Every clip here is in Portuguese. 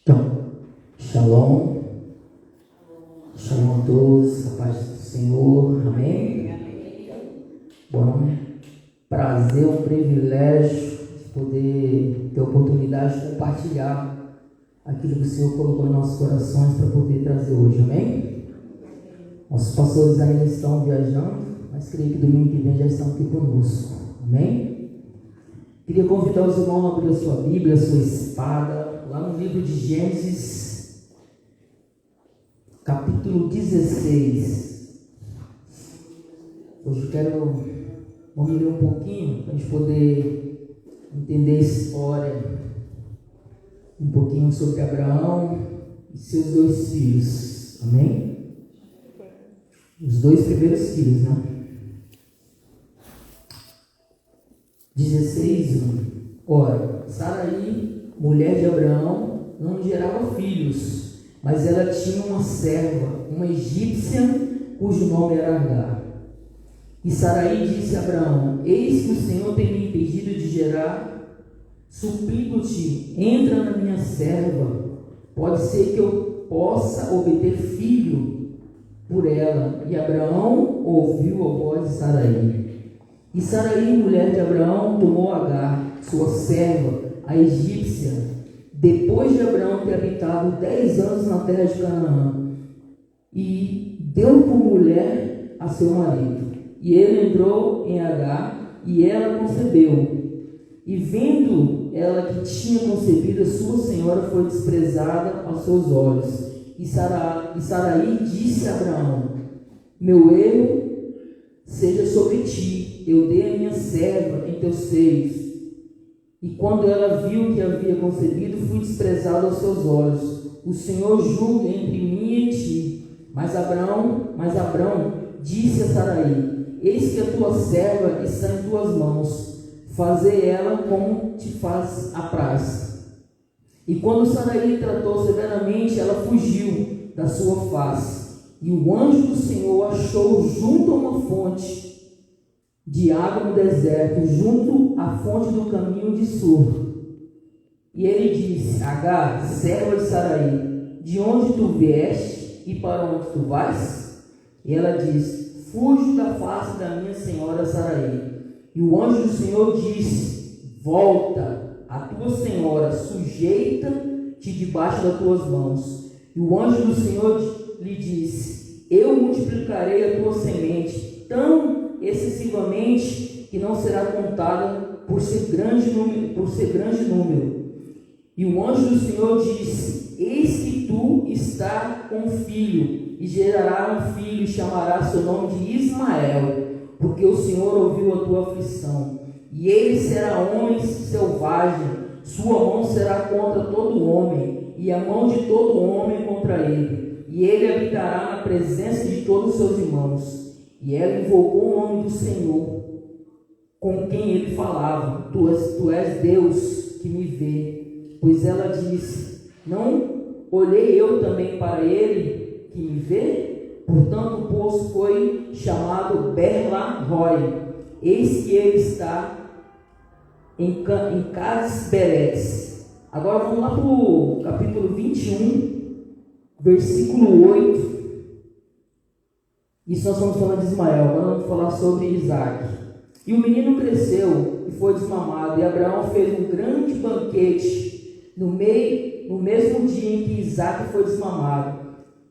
Então, shalom, shalom a todos, a paz do Senhor, amém? Bom, prazer, um privilégio de poder ter a oportunidade de compartilhar aquilo que o Senhor colocou em nossos corações para poder trazer hoje, amém? Nossos pastores ainda estão viajando, mas creio que domingo que vem já estão aqui conosco, amém? Queria convidar os irmãos a abrir a sua Bíblia, a sua espada, lá no livro de Gênesis, capítulo 16. Hoje eu quero, vamos ler um pouquinho, para a gente poder entender a história, um pouquinho sobre Abraão e seus 2 filhos, amém? Os 2 primeiros filhos, né? 16:1. Ora, Saraí, mulher de Abraão, não gerava filhos, mas ela tinha uma serva, uma egípcia, cujo nome era Agar. E Saraí disse a Abraão: eis que o Senhor tem me impedido de gerar, suplico-te, entra na minha serva, pode ser que eu possa obter filho por ela. E Abraão ouviu a voz de Saraí. E Saraí, mulher de Abraão, tomou Agar, sua serva, a egípcia, depois de Abraão ter habitado 10 anos na terra de Canaã, e deu por mulher a seu marido. E ele entrou em Agar, e ela concebeu. E vendo ela que tinha concebido, a sua senhora foi desprezada aos seus olhos. E Saraí disse a Abraão: meu erro seja sobre ti, eu dei a minha serva em teus seios. E quando ela viu que havia concebido, fui desprezado aos seus olhos. O Senhor julga entre mim e ti. Mas Abraão disse a Saraí: eis que a tua serva está em tuas mãos, fazei ela como te faz apraz. E quando Saraí tratou severamente, ela fugiu da sua face. E o anjo do Senhor achou junto a uma fonte de água no deserto, junto à fonte do caminho de Sur. E ele disse: Agar, serva de Saraí, de onde tu vieste e para onde tu vais? E ela disse: fujo da face da minha senhora Saraí. E o anjo do Senhor disse: volta, a tua senhora sujeita-te debaixo das tuas mãos. E o anjo do Senhor lhe disse: eu multiplicarei a tua semente tão excessivamente que não será contada por ser grande número. E o anjo do Senhor disse: eis que tu está com um filho, e gerará um filho, e chamará seu nome de Ismael, porque o Senhor ouviu a tua aflição. E ele será homem selvagem, sua mão será contra todo homem, e a mão de todo homem contra ele. E ele habitará na presença de todos os seus irmãos. E ela invocou o nome do Senhor, com quem ele falava: tu és Deus que me vê. Pois ela disse: não olhei eu também para ele que me vê? Portanto, o poço foi chamado Ber-la-Roi. Eis que ele está em Cades-Beretes. Agora vamos lá para o capítulo 21, versículo 8. Isso nós vamos falar de Ismael. Agora vamos falar sobre Isaac. E o menino cresceu e foi desmamado, e Abraão fez um grande banquete no mesmo dia em que Isaac foi desmamado.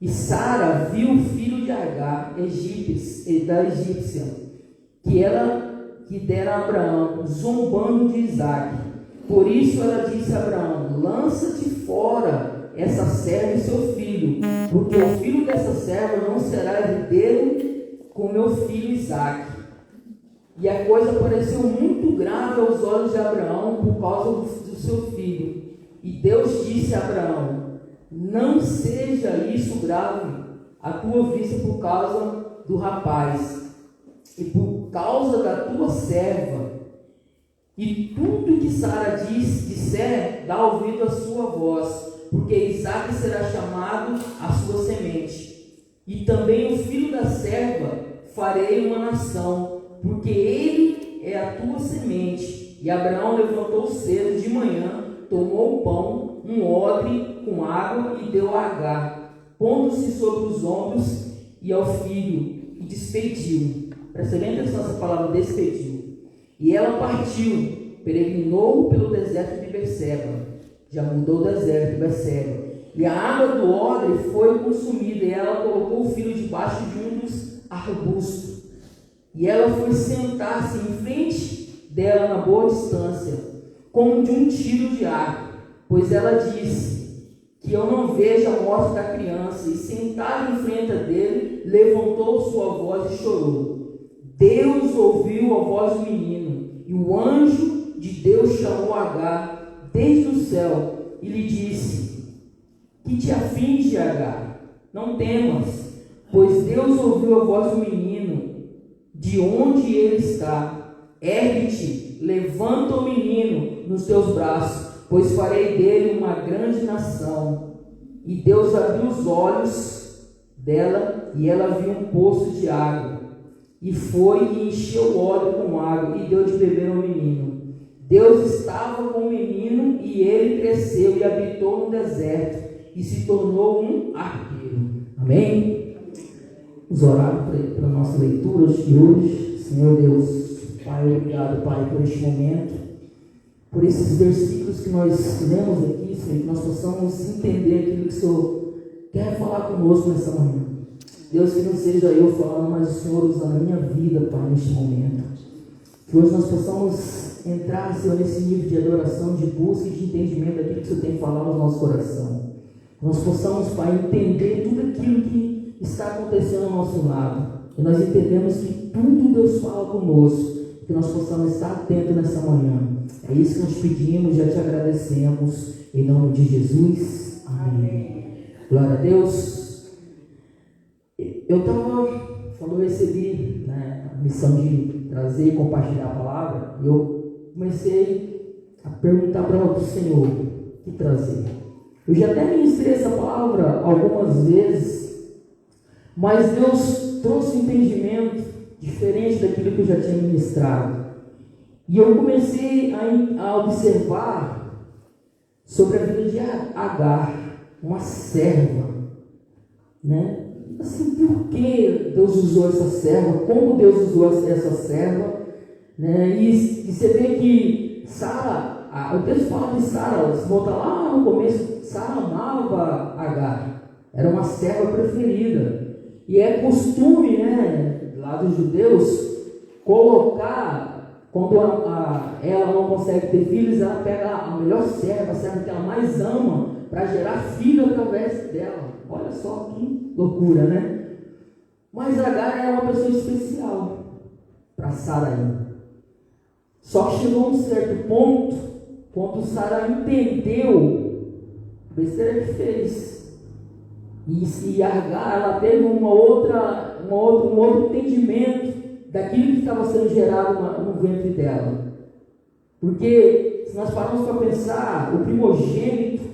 E Sara viu o filho de Agar, da egípcia, que dera a Abraão, zombando de Isaac. Por isso ela disse a Abraão: lança-te fora essa serva e seu filho, porque o filho dessa serva não será herdeiro com meu filho Isaque. E a coisa pareceu muito grave aos olhos de Abraão por causa do seu filho. E Deus disse a Abraão: não seja isso grave à tua vista por causa do rapaz e por causa da tua serva. E tudo que Sara disser, dá ouvido à sua voz, porque Isaque será chamado a sua semente. E também o filho da serva farei uma nação, porque ele é a tua semente. E Abraão levantou cedo de manhã, tomou o pão um odre com água e deu a Agar, pondo-se sobre os ombros e ao filho, e despediu. Presta bem atenção nessa palavra, despediu. E ela partiu, peregrinou pelo deserto de Berseba. Já mudou o deserto de Berseba. E a água do odre foi consumida, e ela colocou o filho debaixo de um dos arbustos. E ela foi sentar-se em frente dela na boa distância, como de um tiro de arco, pois ela disse: que eu não veja a morte da criança. E sentada em frente dele, levantou sua voz e chorou. Deus ouviu a voz do menino, e o anjo de Deus chamou Agar desde o céu e lhe disse: que te aflige, Agar? Não temas, pois Deus ouviu a voz do menino, de onde ele está. Ergue-te, levanta o menino nos teus braços, pois farei dele uma grande nação. E Deus abriu os olhos dela, e ela viu um poço de água, e foi e encheu o odre com água, e deu de beber ao menino. Deus estava com o menino, e ele cresceu e habitou no deserto, e se tornou um arqueiro. Amém? Vamos orar para a nossa leitura de hoje. Senhor Deus, Pai, obrigado, Pai, por este momento, por esses versículos que nós lemos aqui, Senhor, que nós possamos entender aquilo que o Senhor quer falar conosco nessa manhã. Deus, que não seja eu falando, mas o Senhor usando a minha vida, Pai, neste momento. Que hoje nós possamos entrar, Senhor, nesse nível de adoração, de busca e de entendimento daquilo que o Senhor tem falado no nosso coração. Nós possamos, Pai, entender tudo aquilo que está acontecendo ao nosso lado. E nós entendemos que tudo Deus fala conosco. Que nós possamos estar atentos nessa manhã. É isso que nós pedimos, já te agradecemos. Em nome de Jesus. Amém. Glória a Deus. Eu recebi, né, a missão de trazer e compartilhar a palavra. E eu comecei a perguntar para o Senhor o que trazer. Eu já até ministrei essa palavra algumas vezes, mas Deus trouxe um entendimento diferente daquilo que eu já tinha ministrado. E eu comecei a observar sobre a vida de Agar, uma serva, né? Assim, por que Deus usou essa serva? Como Deus usou essa serva? Né? E você vê que Sara, o texto fala de Sara, se voltar lá no começo, Sara amava Agar, era uma serva preferida. E é costume, né, lá dos judeus, colocar, quando ela não consegue ter filhos, ela pega a melhor serva, a serva que ela mais ama, para gerar filho através dela. Olha só que loucura, né? Mas Agar era uma pessoa especial para Sarai. Só que chegou a um certo ponto, quando Sarai entendeu a besteira que fez. E Agar, ela teve um outro entendimento daquilo que estava sendo gerado no ventre dela. Porque, se nós pararmos para pensar, o primogênito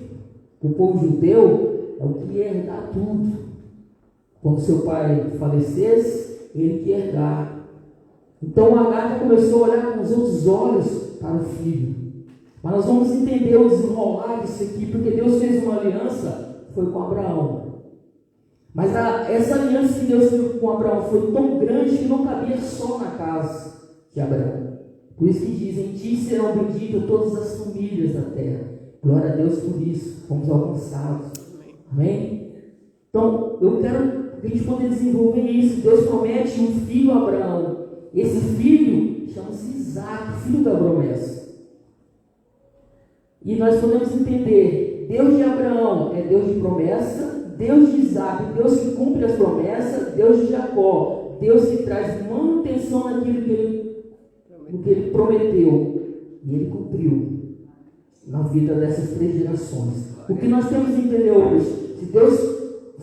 do povo judeu é o que ia herdar tudo. Quando seu pai falecesse, ele ia herdar. Então Agar já começou a olhar com os outros olhos para o filho. Mas nós vamos entender o desenrolar disso aqui, porque Deus fez uma aliança, foi com Abraão. Mas essa aliança que Deus fez com Abraão foi tão grande que não cabia só na casa de Abraão. Por isso que diz: em ti serão benditas todas as famílias da terra. Glória a Deus por isso, fomos alcançados. Amém? Então, eu quero que a gente possa desenvolver isso. Deus promete um filho a Abraão. Esse filho chama-se Isaac, filho da promessa. E nós podemos entender: Deus de Abraão é Deus de promessa, Deus de Isaac, Deus que cumpre as promessas, Deus de Jacó, Deus que traz manutenção naquilo que ele prometeu. E ele cumpriu na vida dessas 3 gerações. O que nós temos que entender hoje: se Deus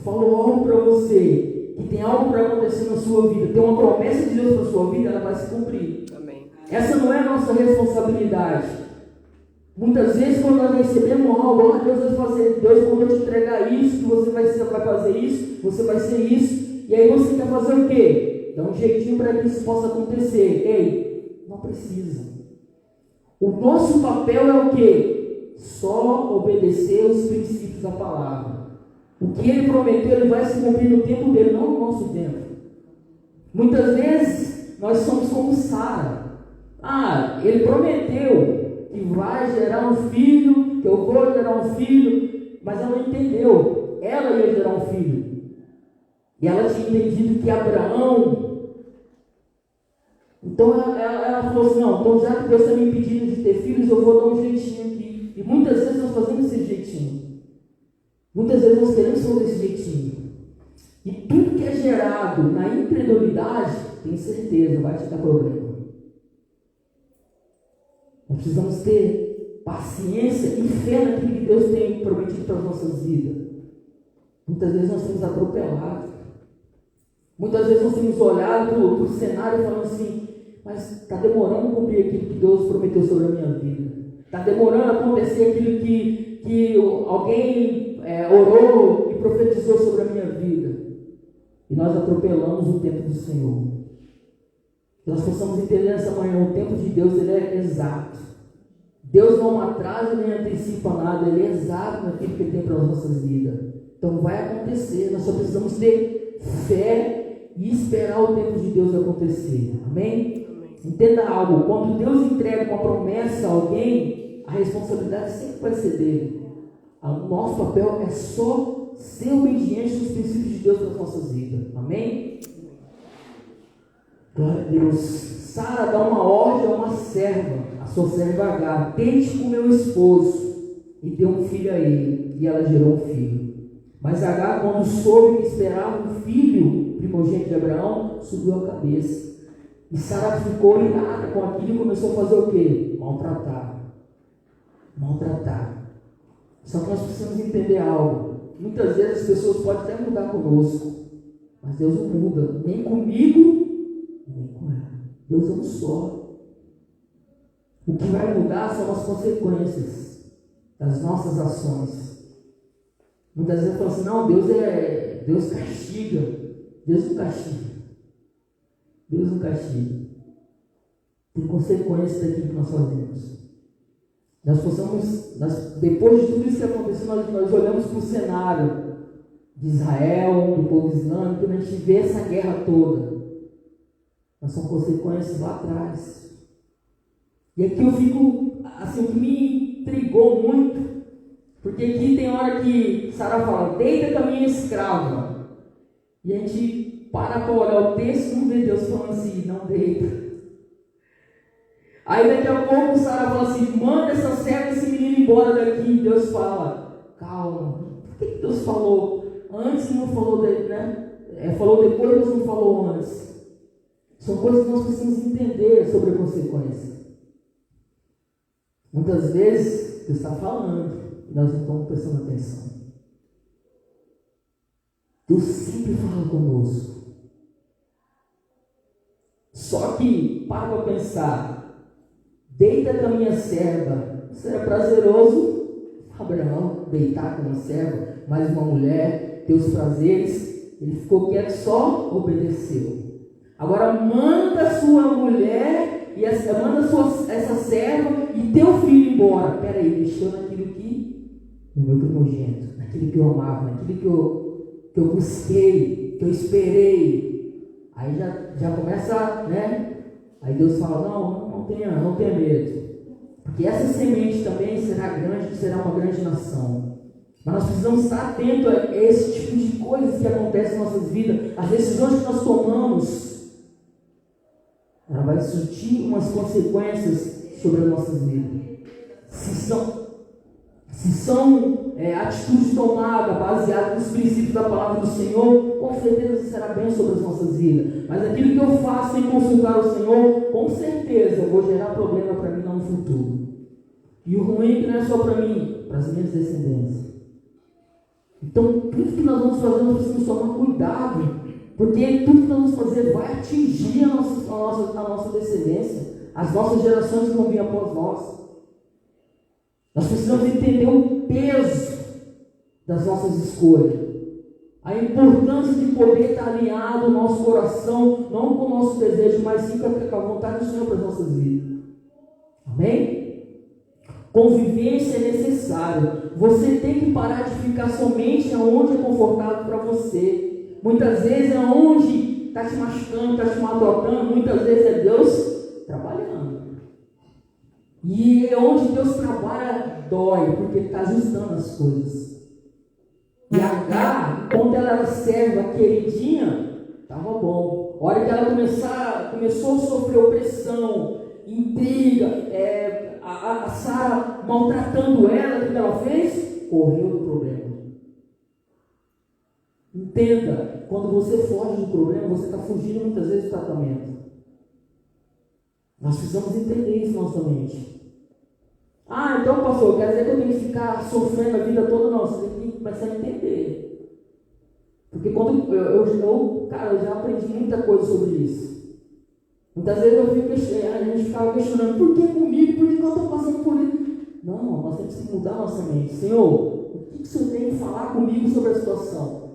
falou algo para você, que tem algo para acontecer na sua vida, tem uma promessa de Deus para a sua vida, ela vai se cumprir. Amém. Essa não é a nossa responsabilidade. Muitas vezes, quando nós recebemos algo, Deus vai fazer, Deus mandou te entregar isso, que você vai fazer isso, você vai ser isso, e aí você quer fazer o quê? Dá um jeitinho para que isso possa acontecer. Ei, não precisa. O nosso papel é o quê? só obedecer os princípios da palavra. O que ele prometeu, ele vai se cumprir no tempo dele, não no nosso tempo. Muitas vezes, nós somos como Sara. Ele prometeu que vai gerar um filho, que eu vou gerar um filho, mas ela não entendeu. Ela ia gerar um filho. E ela tinha entendido que Abraão... Então ela falou assim, não, então já que Deus está me impedindo de ter filhos, eu vou dar um jeitinho aqui. E muitas vezes nós fazemos esse jeitinho. Muitas vezes nós queremos fazer esse jeitinho. E tudo que é gerado na incredulidade, tem certeza, vai te dar problema. Nós precisamos ter paciência e fé naquilo que Deus tem prometido para as nossas vidas. Muitas vezes nós temos atropelado. Muitas vezes nós temos olhado para o cenário e falando assim, mas está demorando a cumprir aquilo que Deus prometeu sobre a minha vida. Está demorando a acontecer aquilo que alguém orou e profetizou sobre a minha vida. E nós atropelamos o tempo do Senhor. Nós possamos entender nessa manhã, o tempo de Deus ele é exato. Deus não atrasa nem antecipa nada, Ele é exato naquilo que Ele tem para as nossas vidas. Então vai acontecer, nós só precisamos ter fé e esperar o tempo de Deus acontecer. Amém? Entenda algo, quando Deus entrega uma promessa a alguém, a responsabilidade sempre vai ser dele. O nosso papel é só ser obediente aos princípios de Deus para as nossas vidas. Amém? Glória a Deus. Sara dá uma ordem a uma serva, a sua serva Agar: deite com meu esposo, e deu um filho a ele, e ela gerou um filho. Mas Agar, quando soube que esperava um filho primogênito de Abraão, subiu a cabeça. E Sara ficou irada com aquilo e começou a fazer o quê? Maltratar. Só que nós precisamos entender algo. Muitas vezes as pessoas podem até mudar conosco, mas Deus não muda, nem comigo, nem com ela. Deus é um só. O que vai mudar são as consequências das nossas ações. Muitas vezes falam assim, não, Deus castiga. Deus não castiga. Deus não castiga. Tem consequências daquilo que nós fazemos. Depois de tudo isso que aconteceu, nós olhamos para o cenário de Israel, do povo islâmico, e a gente vê essa guerra toda. Mas são consequências lá atrás. E aqui eu fico, assim, o que me intrigou muito, porque aqui tem hora que Sara fala, deita com a minha escrava. E a gente para olhar o texto e não vê Deus falando assim, não deita. Aí daqui a pouco Sara fala assim, manda essa serva, esse menino embora daqui. E Deus fala, calma. Por que Deus falou antes e não falou, falou depois, Deus não falou antes? São coisas que nós precisamos entender sobre a consequência. Muitas vezes Deus está falando e nós não estamos prestando atenção. Deus sempre fala conosco. Só que, para pensar, deita com a minha serva. Isso era prazeroso. Abraão deitar com uma serva, mais uma mulher, ter os prazeres. Ele ficou quieto, só obedeceu. Agora manda sua mulher, manda essa serva e teu filho embora. Peraí, mexeu naquilo no meu primogênito, naquilo que eu amava, naquilo que eu busquei, que eu esperei. Aí já começa, né? Aí Deus fala, não tenha medo. Porque essa semente também será uma grande nação. Mas nós precisamos estar atentos a esse tipo de coisas que acontecem em nossas vidas. As decisões que nós tomamos, ela vai surtir umas consequências sobre as nossas vidas. Se são atitudes tomadas baseadas nos princípios da palavra do Senhor, com certeza será bem sobre as nossas vidas. Mas aquilo que eu faço sem consultar o Senhor, com certeza eu vou gerar problema para mim lá no futuro. E o ruim é que não é só para mim, para as minhas descendências. Então, tudo que nós vamos fazer, nós precisamos tomar cuidado, porque tudo que nós vamos fazer vai atingir a nossa descendência, as nossas gerações que vão vir após nós. Nós precisamos entender o peso das nossas escolhas, a importância de poder estar alinhado o nosso coração, não com o nosso desejo, mas sim com a vontade do Senhor para as nossas vidas. Amém? Convivência é necessário. Você tem que parar de ficar somente aonde é confortável para você. Muitas vezes é onde está te machucando, está te maltratando. Muitas vezes é Deus trabalhando. E é onde Deus trabalha, dói, porque Ele está ajustando as coisas. E Agar, quando ela era serva, queridinha, estava bom. A hora que ela começou a sofrer opressão, intriga, a Sara maltratando ela, o que ela fez? Correu do problema. Entenda, quando você foge do problema, você está fugindo muitas vezes do tratamento. Nós precisamos entender isso na nossa mente. Então pastor, quer dizer que eu tenho que ficar sofrendo a vida toda? Não, você tem que começar a entender. Porque quando eu já aprendi muita coisa sobre isso. Muitas vezes a gente ficava questionando, por que comigo? Por que eu estou passando por isso? Não, nós temos que mudar nossa mente. Senhor, o que o Senhor tem que falar comigo sobre a situação?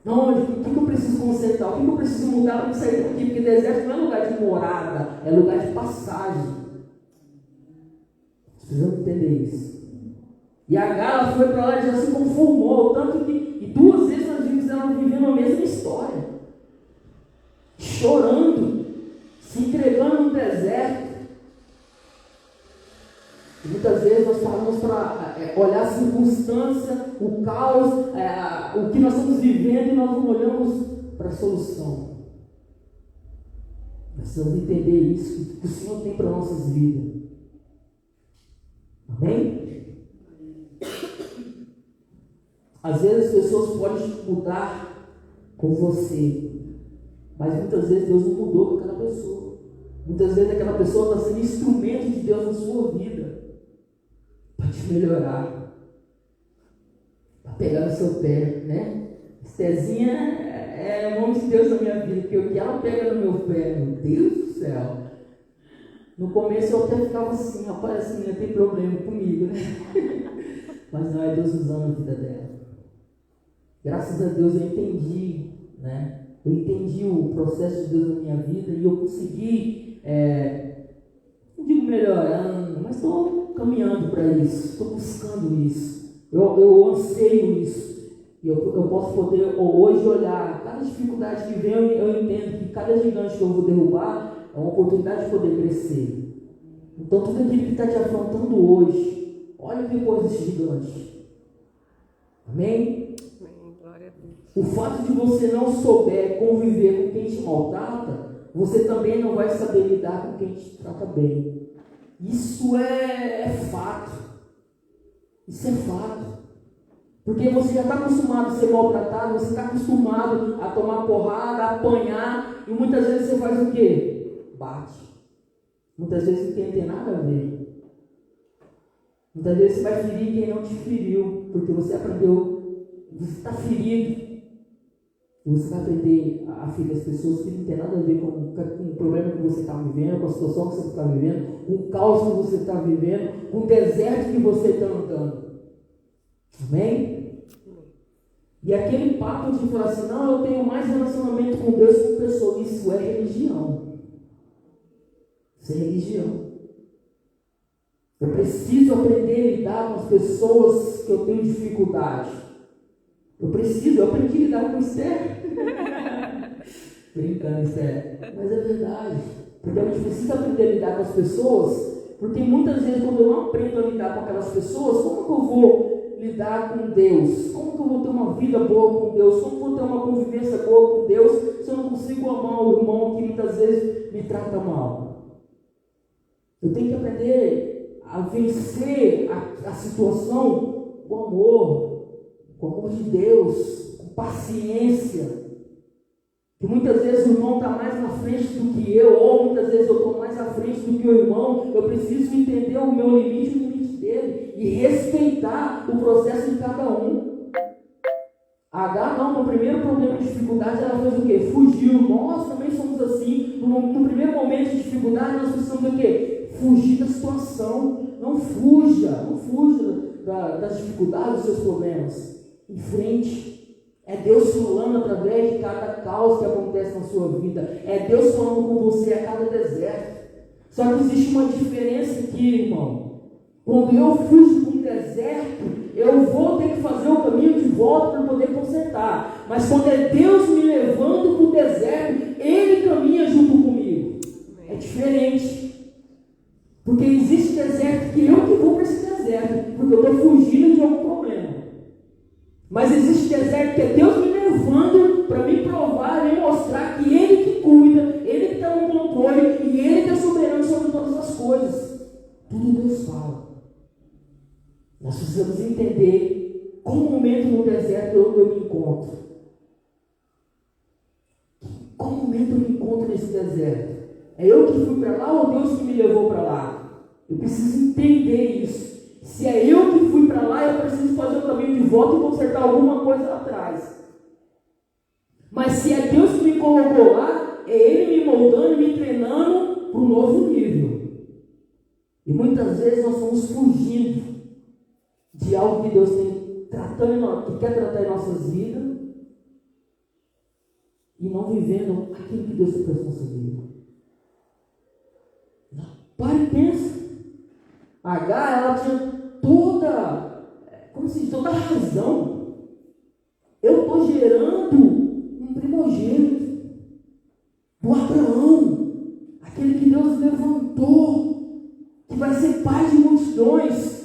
Não, o que eu preciso consertar? O que eu preciso mudar para sair daqui? Porque deserto não é lugar de morada, é lugar de passagem. Precisamos entender isso. E Agar foi para lá e já se conformou, tanto que e 2 vezes nós vimos ela vivendo a mesma história. Chorando, se entregando no deserto. E muitas vezes nós paramos para olhar a circunstância, o caos, o que nós estamos vivendo e nós não olhamos para a solução. Nós precisamos entender isso, que o Senhor tem para nossas vidas. Amém? Às vezes as pessoas podem mudar com você, mas muitas vezes Deus não mudou com aquela pessoa. Muitas vezes aquela pessoa está sendo instrumento de Deus na sua vida para te melhorar, para pegar no seu pé, né? Estezinha é o nome de Deus na minha vida, porque o que ela pega no meu pé, meu Deus do céu. No começo eu até ficava assim, rapaz, essa menina tem problema comigo, né? Mas não, é Deus usando a vida dela. Graças a Deus eu entendi, né? Eu entendi o processo de Deus na minha vida e eu consegui, não digo melhorando, mas estou caminhando para isso, estou buscando isso. Eu anseio isso. E eu posso poder hoje olhar cada dificuldade que vem, eu entendo que cada gigante que eu vou derrubar é uma oportunidade de poder crescer. Então tudo aquilo que está te afrontando hoje, olha depois desse gigante. Amém? Glória a Deus. O fato de você não souber conviver com quem te maltrata, você também não vai saber lidar com quem te trata bem. Isso é fato. Isso é fato. Porque você já está acostumado a ser maltratado, você está acostumado a tomar porrada, a apanhar, e muitas vezes você faz o quê? Bate. Muitas vezes não tem nada a ver. Muitas vezes você vai ferir quem não te feriu, porque você aprendeu, você está ferido. E você vai aprender a ferir as pessoas que não tem nada a ver com o problema que você está vivendo, com a situação que você está vivendo, com o caos que você está vivendo, com o deserto que você está andando. Amém? E aquele papo de falar assim, não, eu tenho mais relacionamento com Deus que com pessoas, isso é religião. Isso é religião. Eu preciso aprender a lidar com as pessoas que eu tenho dificuldade. Eu aprendi a lidar com Esther. Brincando, Esther. Mas é verdade. Porque a gente precisa aprender a lidar com as pessoas, porque muitas vezes quando eu não aprendo a lidar com aquelas pessoas, como que eu vou lidar com Deus? Como que eu vou ter uma vida boa com Deus? Como que eu vou ter uma convivência boa com Deus se eu não consigo amar o irmão que muitas vezes me trata mal? Eu tenho que aprender a vencer a situação com amor de Deus, com paciência. Que muitas vezes o irmão está mais na frente do que eu, ou muitas vezes eu estou mais à frente do que o irmão. Eu preciso entender o meu limite e o limite dele e respeitar o processo de cada um. Agar não, no primeiro problema de dificuldade ela fez o quê? Fugiu. Nós também somos assim. No primeiro momento de dificuldade nós precisamos do quê? Fugir da situação. Não fuja das dificuldades, dos seus problemas. Em frente. É Deus falando através de cada caos que acontece na sua vida. É Deus falando com você a cada deserto. Só que existe uma diferença aqui, irmão. Quando eu fujo para um deserto, eu vou ter que fazer o caminho de volta para poder consertar. Mas quando é Deus me levando para o deserto, Ele caminha junto comigo. É diferente. Porque existe deserto que eu que vou para esse deserto, porque eu estou fugindo de algum problema. Mas existe deserto que é Deus me levando para me provar, me mostrar que Ele que cuida, Ele que está no controle e Ele que é soberano sobre todas as coisas. Tudo Deus fala. Nós precisamos entender qual momento no deserto eu me encontro. Qual momento eu me encontro nesse deserto? É eu que fui para lá ou Deus que me levou para lá? Eu preciso entender isso. Se é eu que fui para lá, eu preciso fazer o caminho de volta e consertar alguma coisa lá atrás. Mas se é Deus que me colocou lá, é Ele me moldando, me treinando para um novo nível. E muitas vezes nós estamos fugindo de algo que Deus tem tratando, que quer tratar em nossas vidas, e não vivendo aquilo que Deus tem para a nossa vida. Para e pensa. H, ela tinha toda a razão. Eu estou gerando um primogênito do Abraão, aquele que Deus levantou, que vai ser pai de multidões.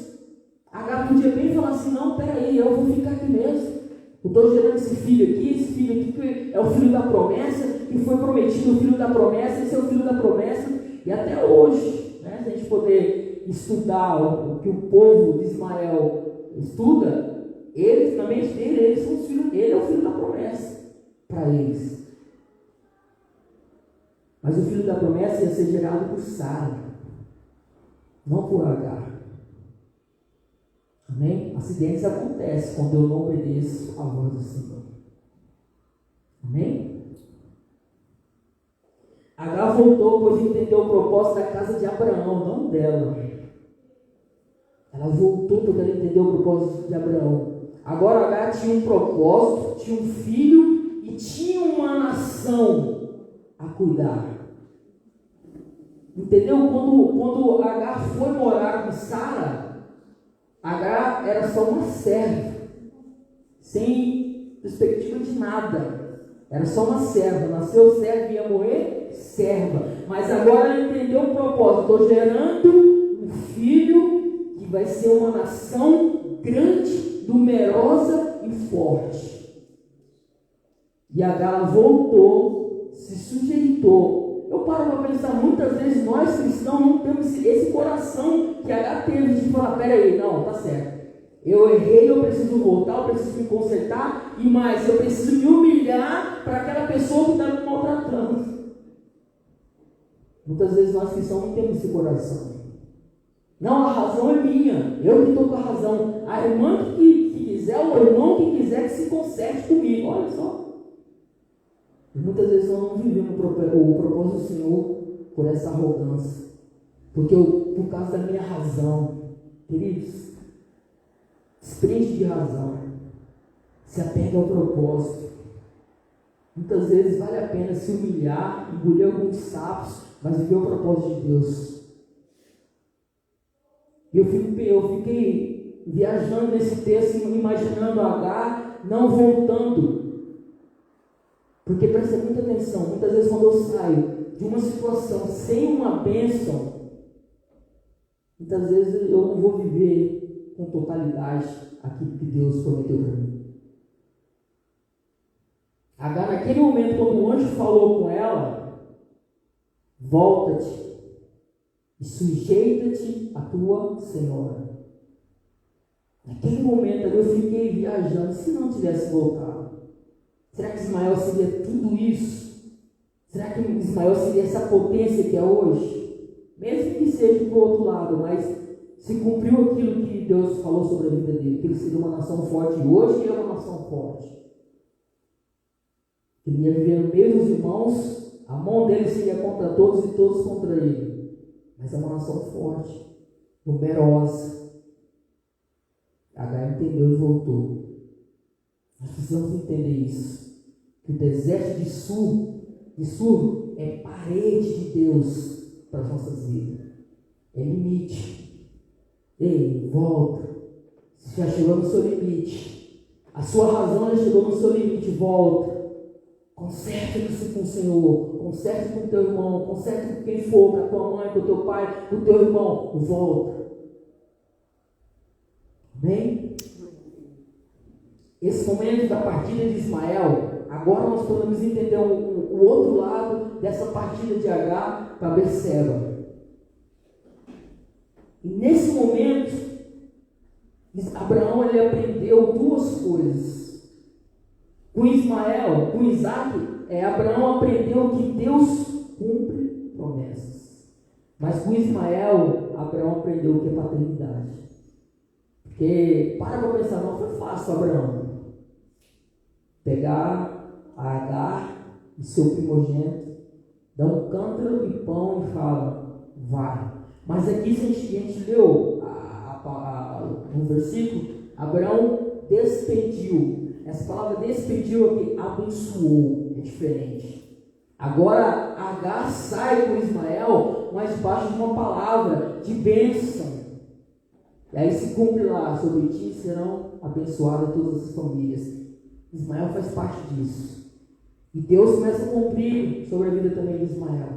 H podia bem falar assim: não, peraí, eu vou ficar aqui mesmo. Eu estou gerando esse filho aqui que é o filho da promessa, que foi prometido, o filho da promessa, esse é o filho da promessa. E até hoje, né, se a gente poder estudar o que o povo de Ismael estuda, eles, na mente dele, eles são os filhos, ele é o filho da promessa para eles. Mas o filho da promessa ia ser gerado por Sara, não por Agar. Amém? Acidentes acontecem quando eu não obedeço a voz do Senhor. Amém? Agar voltou, pois entendeu o propósito da casa de Abraão, não dela. Ela voltou porque ela entendeu o propósito de Abraão. Agora Agar tinha um propósito, tinha um filho e tinha uma nação a cuidar. Entendeu? Quando Agar foi morar com Sara, Agar era só uma serva, sem perspectiva de nada. Era só uma serva. Nasceu serva e ia morrer serva. Mas agora ela entendeu o propósito. Estou gerando um filho que vai ser uma nação grande, numerosa e forte. E Agar voltou, se sujeitou. Eu paro para pensar, muitas vezes nós cristãos não temos esse coração que Agar teve de falar: peraí, não, tá certo. Eu errei, eu preciso voltar, eu preciso me consertar, e mais, eu preciso me humilhar para aquela pessoa que está me maltratando. Muitas vezes nós cristãos não temos esse coração. Não, a razão é minha, eu que estou com a razão. A irmã que quiser, ou o irmão que quiser, que se conserte comigo. Olha só. E muitas vezes nós não vivemos o propósito do Senhor por essa arrogância. Porque por causa da minha razão. Queridos, desprende de razão. Se apega ao propósito. Muitas vezes vale a pena se humilhar, engolir alguns sapos, mas viver o propósito de Deus. Eu fiquei viajando nesse texto, imaginando Agar não voltando. Porque presta muita atenção, muitas vezes quando eu saio de uma situação sem uma bênção, muitas vezes eu não vou viver com totalidade aquilo que Deus prometeu para mim. Agar, naquele momento, quando o anjo falou com ela: volta-te e sujeita-te à tua senhora. Naquele momento ali eu fiquei viajando. Se não tivesse voltado, será que Ismael seria tudo isso? Será que Ismael seria essa potência que é hoje? Mesmo que seja para o outro lado, mas se cumpriu aquilo que Deus falou sobre a vida dele, que ele seria uma nação forte, e hoje ele é uma nação forte. Ele ia viver no meio dos irmãos, a mão dele seria contra todos e todos contra ele. Mas é uma nação forte, numerosa. Agar entendeu e voltou. Nós precisamos entender isso. Que o deserto de Sur é parede de Deus para as nossas vidas. É limite. Ei, volta. Você já chegou no seu limite. A sua razão já chegou no seu limite. Volta. Conserta isso com o Senhor. Conserta com o teu irmão. Conserta com quem for. Com a tua mãe, com o teu pai, com o teu irmão. Volta. Amém? Esse momento da partida de Ismael, agora nós podemos entender o outro lado dessa partida de Agar para Berseba. E nesse momento, Abraão ele aprendeu duas coisas. Com Ismael, com Isaac, Abraão aprendeu que Deus cumpre promessas. Mas com Ismael, Abraão aprendeu o que é paternidade. Porque, para pensar, não foi fácil, Abraão pegar a Agar e seu primogênito, dar um cântaro e pão e fala, vai. Mas aqui, se a gente leu no versículo, Abraão despediu. Essa palavra despediu aqui, abençoou, é diferente. Agora, Agar sai com Ismael, mas debaixo de uma palavra de bênção. E aí se cumpre lá, sobre ti serão abençoadas todas as famílias. Ismael faz parte disso. E Deus começa a cumprir sobre a vida também de Ismael.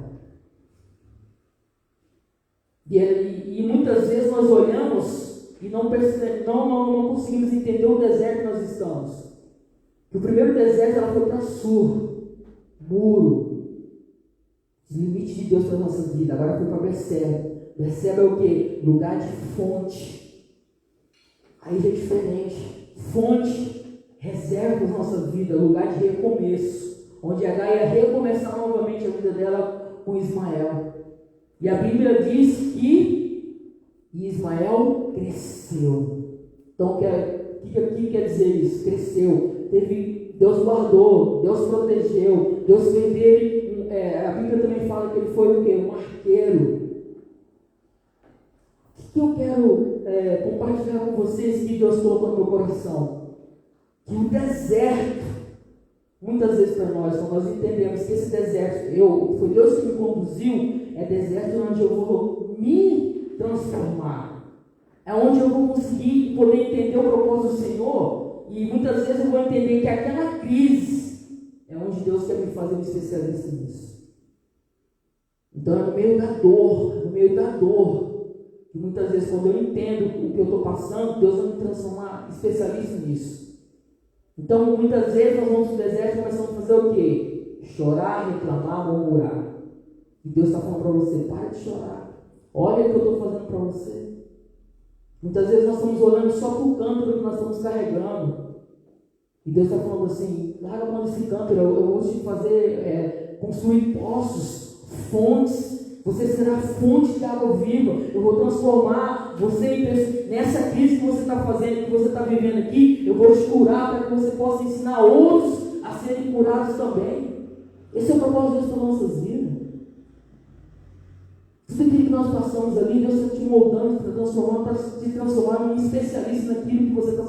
E muitas vezes nós olhamos e não conseguimos entender o deserto que nós estamos. O primeiro deserto ela foi para Sur, muro, limite de Deus para a nossa vida. Agora foi para Berseba. Berseba é o que? Lugar de fonte. Aí já é diferente. Fonte, reserva para a nossa vida, lugar de recomeço, onde Agar ia recomeçar novamente a vida dela com Ismael. E a Bíblia diz que Ismael cresceu. Então, o que quer dizer isso? Cresceu. Deus guardou, Deus protegeu, Deus fez dele. A Bíblia também fala que ele foi o quê? Um arqueiro. O que eu quero compartilhar com vocês que Deus colocou no meu coração? Que o deserto, muitas vezes para nós, quando nós entendemos que esse deserto, foi Deus que me conduziu, é deserto onde eu vou me transformar. É onde eu vou conseguir poder entender o propósito do Senhor. E muitas vezes eu vou entender que aquela crise é onde Deus quer me fazer um especialista nisso. Então é no meio da dor, que muitas vezes quando eu entendo o que eu estou passando, Deus vai me transformar especialista nisso. Então muitas vezes nós vamos no deserto e começamos a fazer o quê? Chorar, reclamar, murmurar. E Deus está falando para você, para de chorar. Olha o que eu estou fazendo para você. Muitas vezes nós estamos olhando só para o cântaro que nós estamos carregando. E Deus está falando assim, larga a mão desse cântaro, eu vou te fazer construir poços, fontes. Você será fonte de água viva. Eu vou transformar você nessa crise que você está fazendo, que você está vivendo aqui. Eu vou te curar para que você possa ensinar outros a serem curados também. Esse é o propósito de Deus para as nossas vidas. Tudo aquilo que nós passamos ali, Deus está te moldando para te transformar num especialista naquilo que você está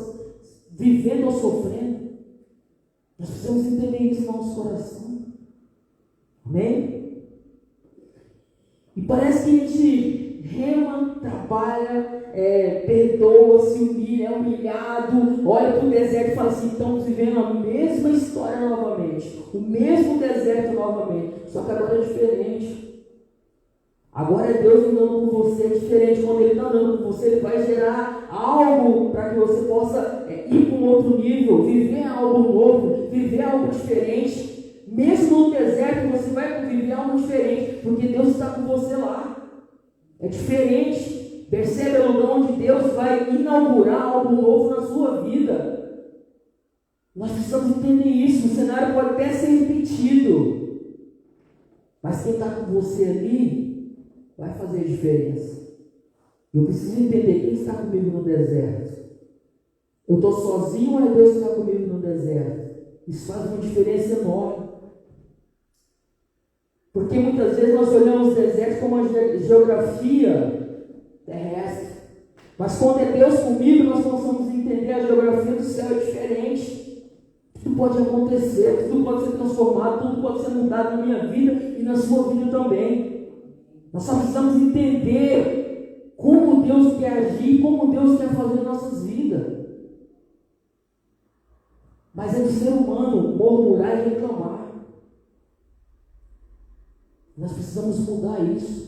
vivendo ou sofrendo. Nós precisamos entender isso no nosso coração. Amém? E parece que a gente rema, trabalha, perdoa, se humilha, é humilhado, olha para o deserto e fala assim, estamos vivendo a mesma história novamente, o mesmo deserto novamente, só que agora é diferente. Agora é Deus andando com você, é diferente. Quando Ele está andando com você, Ele vai gerar algo para que você possa ir para um outro nível, viver algo novo, viver algo diferente. Mesmo no deserto, você vai viver algo diferente, porque Deus está com você lá. É diferente. Percebe o lugar onde Deus vai inaugurar algo novo na sua vida. Nós precisamos entender isso. O cenário pode até ser repetido, mas quem está com você ali vai fazer diferença. Eu preciso entender quem está comigo no deserto. Eu estou sozinho ou é Deus que está comigo no deserto? Isso faz uma diferença enorme. Porque muitas vezes nós olhamos o deserto como uma geografia terrestre. Mas quando é Deus comigo, nós possamos entender a geografia do céu é diferente. Tudo pode acontecer, tudo pode ser transformado, tudo pode ser mudado na minha vida e na sua vida também. Nós só precisamos entender como Deus quer agir, como Deus quer fazer em nossas vidas. Mas é do ser humano murmurar e reclamar. Nós precisamos mudar isso.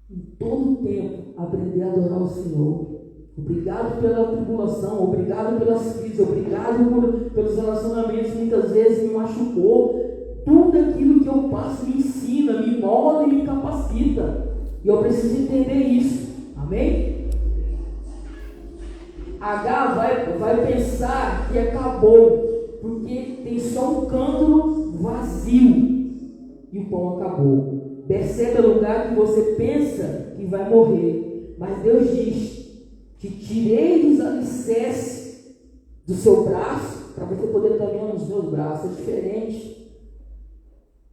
Em todo o tempo, aprender a adorar o Senhor. Obrigado pela tribulação, obrigado pelas crises, obrigado pelos relacionamentos que muitas vezes me machucou. Tudo aquilo que eu passo me ensina, me molda e me capacita. E eu preciso entender isso. Amém? H vai pensar que acabou, porque tem só um cântaro vazio e o pão acabou. Percebe o lugar que você pensa que vai morrer. Mas Deus diz: te tirei dos alicerces do seu braço para você poder caminhar nos meus braços. É diferente.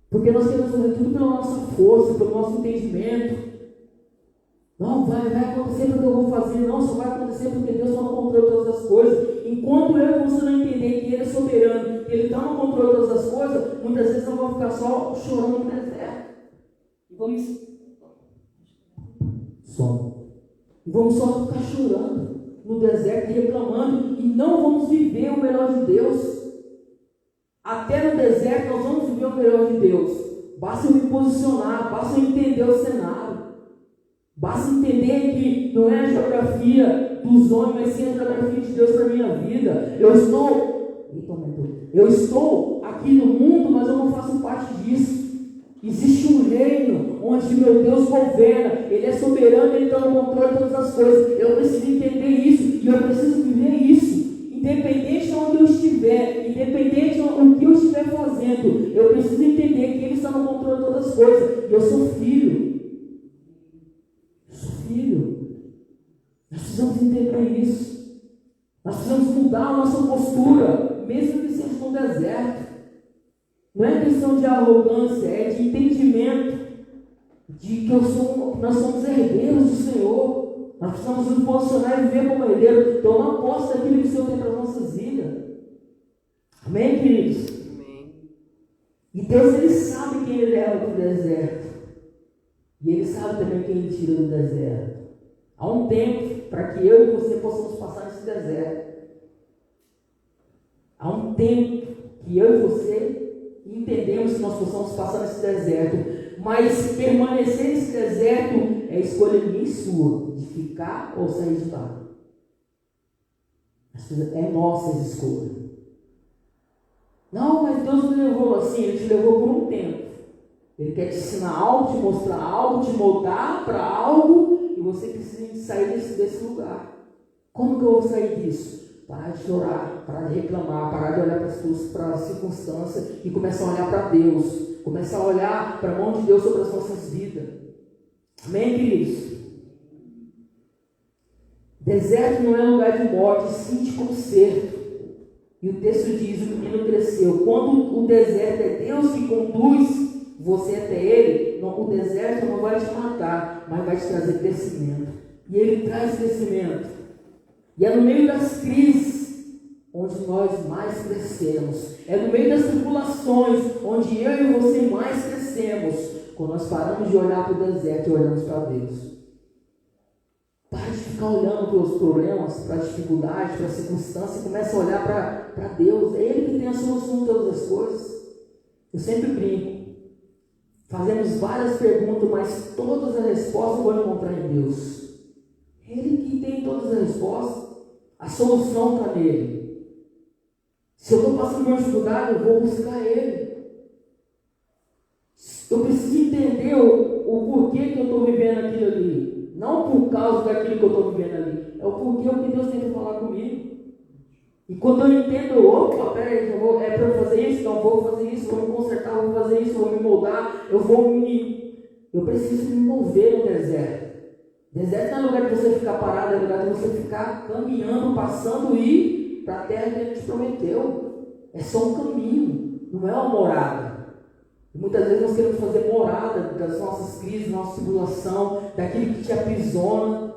Porque nós queremos fazer tudo pela nossa força, pelo nosso entendimento. Não, vai acontecer porque eu vou fazer. Não, só vai acontecer porque Deus está no controle de todas as coisas. Enquanto eu e você não entender que Ele é soberano, que Ele está no controle de todas as coisas, muitas vezes nós vamos ficar só chorando no deserto. E vamos só ficar chorando no deserto e reclamando, e não vamos viver o melhor de Deus. Até no deserto nós vamos viver o melhor de Deus. Basta eu me posicionar, basta eu entender o cenário. Basta entender que não é a geografia dos homens, mas sim a geografia de Deus para a minha vida. Eu estou aqui no mundo, mas eu não faço parte disso. Existe um reino onde meu Deus governa, Ele é soberano, Ele está no controle de todas as coisas. Eu preciso entender isso e eu preciso viver isso. Independente de onde eu estiver, independente do que eu estiver fazendo, eu preciso entender que Ele está no controle de todas as coisas. Eu sou filho. Nós precisamos entender isso. Nós precisamos mudar a nossa postura, mesmo que seja no deserto. Não é questão de arrogância, é de entendimento de que nós somos herdeiros do Senhor. Nós precisamos nos posicionar e viver como herdeiro, tomar posse daquilo que o Senhor tem para as nossas vidas. Amém, queridos? Amém. E Deus, Ele sabe quem Ele é do deserto. E Ele sabe também quem Ele tira do deserto. Há um tempo para que eu e você possamos passar nesse deserto. Há um tempo que eu e você entendemos que nós possamos passar nesse deserto. Mas permanecer nesse deserto é escolha minha e sua, de ficar ou sair de lá. É nossa essa escolha. Não, mas Deus me levou assim, Ele te levou por um tempo. Ele quer te ensinar algo, te mostrar algo, te moldar para algo, e você precisa sair desse lugar. Como que eu vou sair disso? Parar de chorar, parar de reclamar, parar de olhar para as circunstâncias e começar a olhar para Deus. Começar a olhar para a mão de Deus sobre as nossas vidas. Amém, queridos? Deserto não é lugar de morte, sim de conserto. E o texto diz: o menino cresceu. Quando o deserto é Deus que conduz você até Ele, o deserto não vai te matar, mas vai te trazer crescimento. E Ele traz crescimento. E é no meio das crises onde nós mais crescemos. É no meio das tribulações onde eu e você mais crescemos. Quando nós paramos de olhar para o deserto e olhamos para Deus. Pare de ficar olhando para os problemas, para as dificuldades, para as circunstâncias, e comece a olhar para Deus. É Ele que tem a solução de todas as coisas. Eu sempre brinco. Fazemos várias perguntas, mas todas as respostas eu vou encontrar em Deus. Ele que tem todas as respostas. A solução está nele. Se eu estou passando por uma dificuldade, eu vou buscar Ele. Eu preciso entender o porquê que eu estou vivendo aquilo ali. Não por causa daquilo que eu estou vivendo ali. É o porquê o que Deus tem para falar comigo. E quando eu entendo, opa, peraí, é para eu fazer isso? Então vou fazer isso, vou me consertar, vou fazer isso, vou me moldar, eu preciso me mover no deserto. Deserto não é lugar de você ficar parado, é lugar de você ficar caminhando, passando e ir para a terra que Ele te prometeu. É só um caminho, não é uma morada. E muitas vezes nós queremos fazer morada das nossas crises, da nossa tribulação, daquilo que te aprisiona.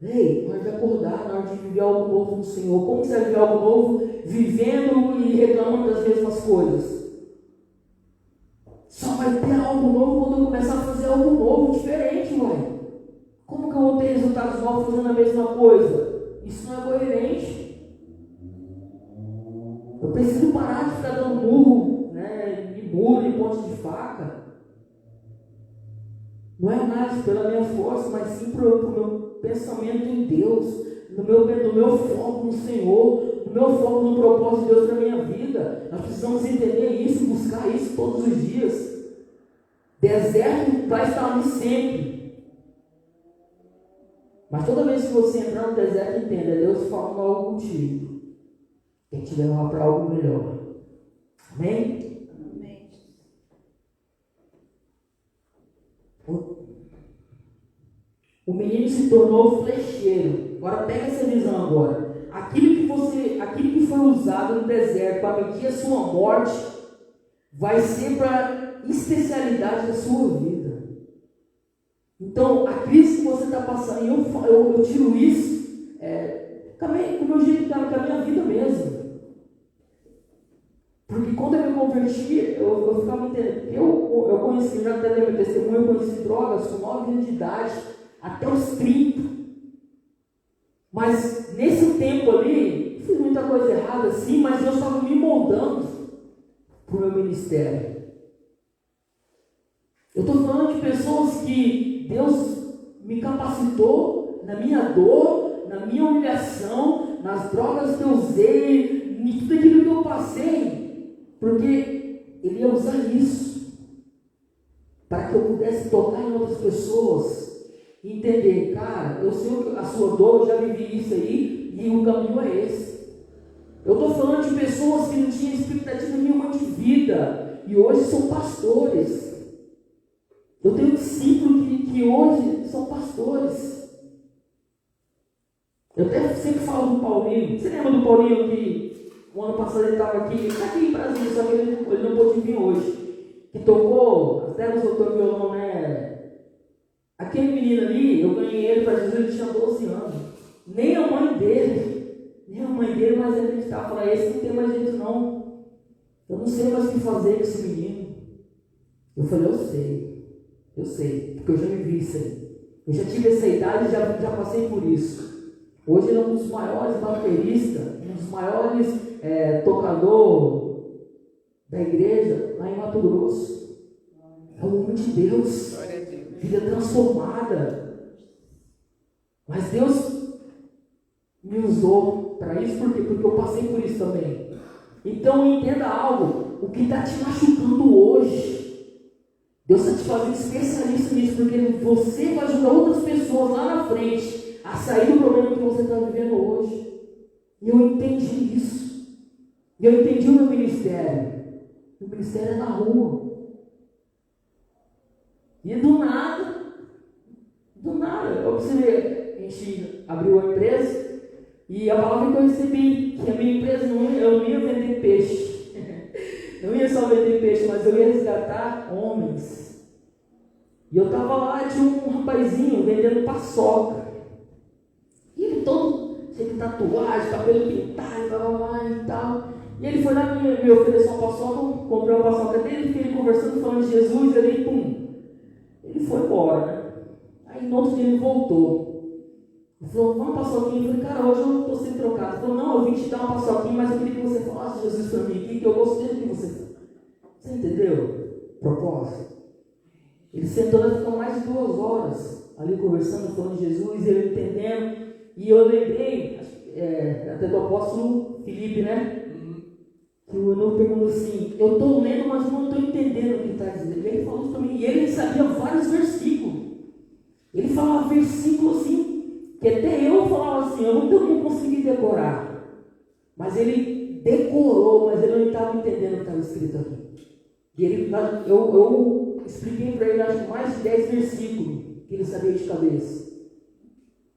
Ei, na hora de acordar, na hora de viver algo novo no Senhor. Como você vai viver algo novo? Vivendo e reclamando das mesmas coisas. Só vai ter algo novo quando eu começar a fazer algo novo, diferente, uai. Como que eu vou ter resultados novos fazendo a mesma coisa? Isso não é coerente. Eu preciso parar de ficar dando murro, né, em muro, em ponte de faca. Não é mais pela minha força, mas sim pelo meu pensamento em Deus, no meu foco no Senhor, no meu foco no propósito de Deus para a minha vida. Nós precisamos entender isso, buscar isso todos os dias. Deserto vai estar ali sempre. Mas toda vez que você entrar no deserto, entenda, é Deus falando algo contigo. Quer te levar para algo melhor. Amém? Amém. O menino se tornou flecheiro. Agora pega essa visão agora. Aquilo que foi usado no deserto para medir a sua morte, vai ser para especialidade da sua vida. Então, a crise que você está passando, eu tiro isso com o meu jeito, com a minha vida mesmo. Porque quando eu me converti, eu ficava entendendo. Eu conheci, já até dei meu testemunho, eu conheci drogas com 9 anos de idade, até os 30. Mas nesse tempo ali, fiz muita coisa errada, sim, mas Deus estava me moldando para o meu ministério. Eu estou falando de pessoas que Deus me capacitou na minha dor, na minha humilhação, nas drogas que eu usei, em tudo aquilo que eu passei, porque Ele ia usar isso para que eu pudesse tocar em outras pessoas e entender, cara, eu sei a sua dor, eu já vivi isso aí e o caminho é esse. Eu estou falando de pessoas que não tinham expectativa nenhuma de vida e hoje são pastores. Eu tenho discípulos que hoje são pastores. Eu até sempre falo do Paulinho. Você lembra do Paulinho que o ano passado ele estava aqui? Ele está aqui em Brasília, só que ele não pôde vir hoje. Que tocou, até nos outros violão, né? Aquele menino ali, eu ganhei ele para Jesus, ele tinha 12 anos. Nem a mãe dele mais acreditava. Falei, esse não tem mais jeito não. Eu não sei mais o que fazer com esse menino. Eu falei, eu sei, porque eu já vivi isso aí. Eu já tive essa idade e já passei por isso. Hoje ele é um dos maiores bateristas, um dos maiores tocadores da igreja lá em Mato Grosso. É o homem de Deus. Vida transformada. Mas Deus me usou para isso, por quê? Porque eu passei por isso também. Então entenda algo, o que está te machucando hoje, Deus está te fazendo especialista nisso, porque você vai ajudar outras pessoas lá na frente a sair do problema que você está vivendo hoje. E eu entendi isso. E eu entendi o meu ministério. O ministério é na rua. E do nada, a gente abriu a empresa e a palavra que eu recebi, que a minha empresa eu não ia vender peixe. Não ia só vender peixe, mas eu ia resgatar homens. E eu estava lá, tinha um rapazinho vendendo paçoca. E ele todo cheio de tatuagem, cabelo pintado, e tal. E ele foi lá me oferecer uma paçoca, comprei uma paçoca dele, fiquei conversando, falando de Jesus, e ali, pum. Ele foi embora, né? Aí no outro dia ele voltou. Ele falou, vamos paçoquinha. Eu falei, cara, hoje eu não estou sendo trocado. Ele falou, não, eu vim te dar uma paçoquinha, mas eu queria que você falasse de Jesus para mim aqui, que eu gostei do que você. Você entendeu? Propósito. Ele sentou lá e ficou mais de 2 horas ali conversando, falando de Jesus, ele entendendo. E eu lembrei, até do apóstolo Felipe, né? Que o Eunuco perguntou assim, eu estou lendo, mas não estou entendendo o que ele está dizendo. Ele falou isso para mim, e ele sabia vários versículos. Ele falava versículos assim, que até eu falava assim, eu não consegui decorar. Mas ele decorou, mas ele não estava entendendo o que estava escrito aqui. E eu expliquei para ele, acho que mais de 10 versículos que ele sabia de cabeça.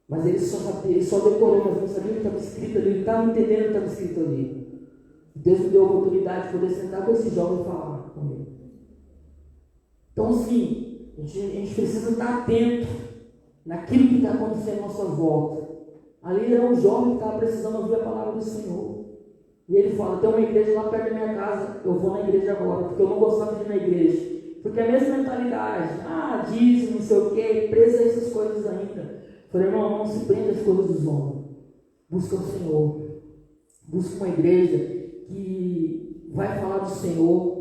Mas ele só decorou, mas não sabia o que estava escrito ali, ele estava entendendo o que estava escrito ali. Deus me deu a oportunidade de poder sentar com esse jovem e falar com ele. Então, assim, a gente precisa estar atento naquilo que está acontecendo à nossa volta. Ali era um jovem que estava precisando ouvir a palavra do Senhor. E ele fala, tem uma igreja lá perto da minha casa, eu vou na igreja agora, porque eu não gostava de ir na igreja. Porque a mesma mentalidade, dízimo, não sei o quê, presa a essas coisas ainda. Eu falei, irmão, não se prenda às coisas dos homens. Busca o Senhor. Busca uma igreja que vai falar do Senhor.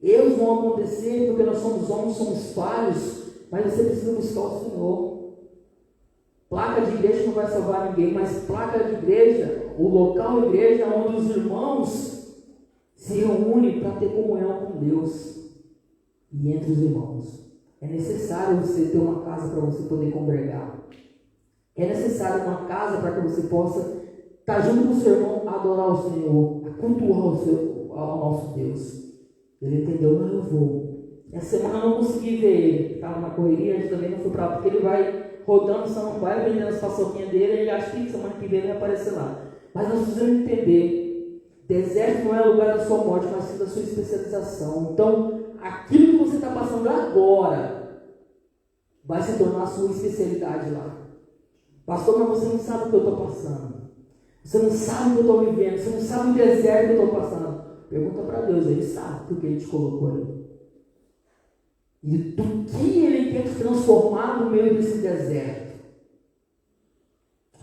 Erros vão acontecer porque nós somos homens, somos falhos, mas você precisa buscar o Senhor. Placa de igreja não vai salvar ninguém, mas placa de igreja, o local igreja onde os irmãos se reúnem para ter comunhão com Deus e entre os irmãos. É necessário você ter uma casa para você poder congregar. É necessário uma casa para que você possa estar junto com o seu irmão, adorar o Senhor, a cultuar ao nosso Deus. Ele entendeu, não, eu vou. Essa semana eu não consegui ver ele, estava na correria, a gente também não foi para lá, porque ele vai rodando, só vai vendendo as paçoquinhas dele, ele acha que semana que vem ele vai aparecer lá. Mas nós precisamos entender, deserto não é lugar da sua morte, mas sim da sua especialização. Então, aquilo que você está passando agora, vai se tornar a sua especialidade lá. Pastor, mas você não sabe o que eu estou passando. Você não sabe o que eu estou vivendo, você não sabe o deserto que eu estou passando. Pergunta para Deus, Ele sabe porque Ele te colocou ali. E do que Ele quer te transformar no meio desse deserto.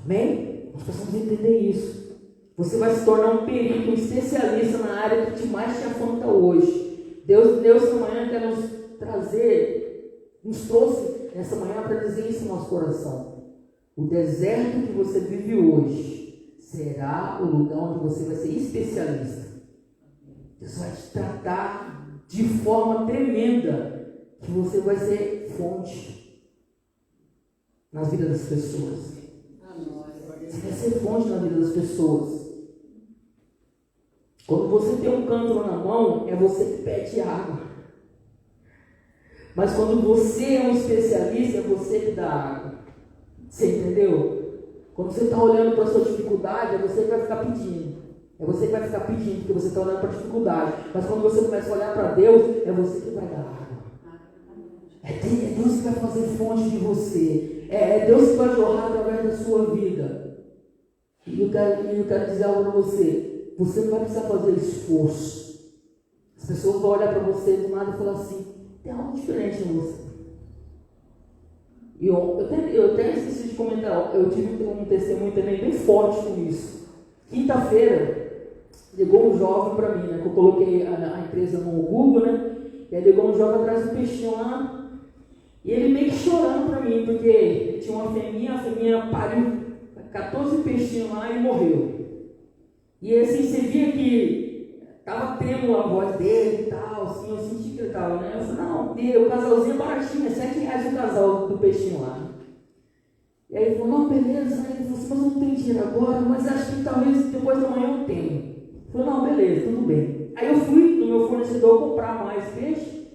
Amém? Nós precisamos entender isso. Você vai se tornar um perito, um especialista na área que mais te afronta hoje. Deus essa manhã quer nos trouxe essa manhã para dizer isso no nosso coração. O deserto que você vive hoje será o lugar onde você vai ser especialista. Deus vai te tratar de forma tremenda, que você vai ser fonte na vida das pessoas. Você vai ser fonte na vida das pessoas. Quando você tem um cântaro na mão, é você que pede água. Mas quando você é um especialista, é você que dá água. Você entendeu? Quando você está olhando para a sua dificuldade, é você que vai ficar pedindo. É você que vai ficar pedindo, porque você está olhando para a dificuldade. Mas quando você começa a olhar para Deus, é você que vai dar água. É Deus que vai fazer fonte de você. É Deus que vai jorrar através da sua vida. E eu quero dizer algo para você. Você não vai precisar fazer esforço. As pessoas vão olhar para você do nada e falar assim, tem algo diferente em você. E eu até esqueci de comentar, eu tive um testemunho também bem forte com isso. Quinta-feira, ligou um jovem para mim, né, que eu coloquei a empresa no Google, né, e aí ligou um jovem atrás do peixinho lá, e ele meio que chorando para mim, porque ele tinha uma fêmea, a fêmea pariu 14 peixinhos lá e morreu. E assim, você via que estava tendo a voz dele e tal, assim, eu senti que ele estava, né, eu falei, não, o casalzinho é baratinho, é R$7 o casal do peixinho lá. E aí ele falou, não, beleza. Aí ele falou assim, mas eu não tenho dinheiro agora, mas acho que talvez depois da manhã eu tenho. Eu falei, não, beleza, tudo bem. Aí eu fui no meu fornecedor comprar mais peixe,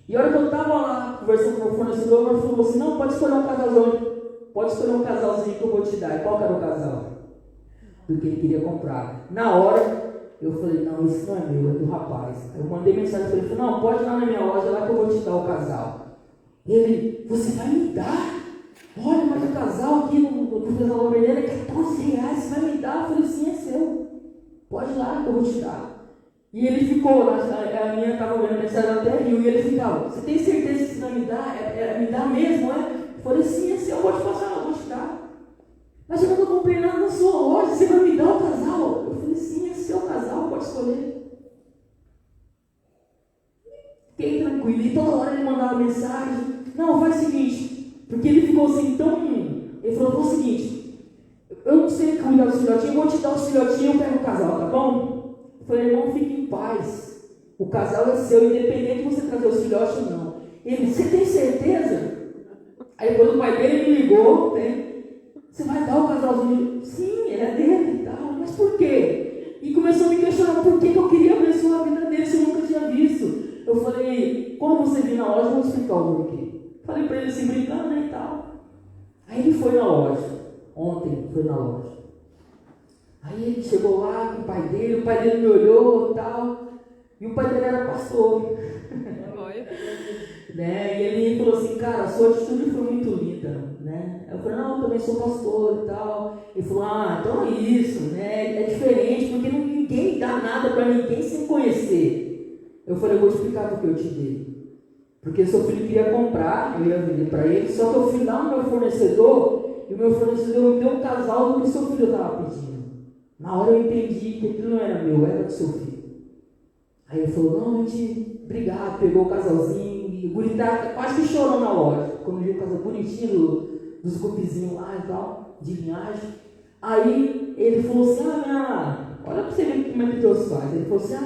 e a hora que eu estava lá conversando com o meu fornecedor, ele falou assim, não, pode escolher um casalzinho que eu vou te dar. E qual que era o casal? Do que ele queria comprar. Na hora, eu falei, não, isso não é meu, é do rapaz. Aí eu mandei mensagem para ele, falei, não, pode ir lá na minha loja, lá que eu vou te dar o casal. E ele, você vai me dar? Olha, mas o casal aqui no casal vermelho é R$14, você vai me dar? Eu falei, sim, é seu. Pode ir lá que eu vou te dar. E ele ficou lá, a minha estava olhando a mensagem até riu, e ele ficava, você tem certeza que você vai me dar? Me dá mesmo, é? Eu falei, sim, é seu, eu vou te passar, eu vou te dar. Mas eu não comprei nada na sua loja, você vai me dar o casal? Eu falei, sim, é seu casal, pode escolher. Fiquei tranquilo, e toda hora ele mandava mensagem, não, faz o seguinte, porque ele ficou assim tão... Ele falou o seguinte, eu não sei cuidar dos filhotinhos, eu vou te dar os filhotinhos e eu pego o casal, tá bom? Eu falei, irmão, fique em paz. O casal é seu, independente de você trazer os filhotes ou não. Ele, você tem certeza? Aí quando o pai dele me ligou, né? Você vai dar o casalzinho? Sim, ele é dele e tal. Mas por quê? E começou a me questionar por que eu queria abençoar a vida dele se eu nunca tinha visto. Eu falei, quando você vir na loja, eu vou explicar o porquê. Falei para ele assim, brincando, né, e tal. Aí ele foi na loja. Ontem foi na loja. Aí ele chegou lá com o pai dele me olhou e tal. E o pai dele era pastor. Né? E ele falou assim, cara, a sua atitude foi muito linda. Né? Eu falei, não, eu também sou pastor e tal. Ele falou, então é isso, né? É diferente, porque ninguém dá nada para ninguém sem conhecer. Eu falei, eu vou explicar porque eu te dei. Porque seu filho queria comprar, eu ia vender para ele, só que eu fui lá no meu fornecedor, e o meu fornecedor me deu um casal do que seu filho estava pedindo. Na hora eu entendi que aquilo não era meu, era do seu filho. Aí ele falou, não, obrigado, pegou o casalzinho, e o guri tá quase que chorou na loja, quando viu o casal bonitinho, dos grupizinhos lá e tal, de linhagem. Aí ele falou assim, olha pra você ver como é que Deus faz. Ele falou assim,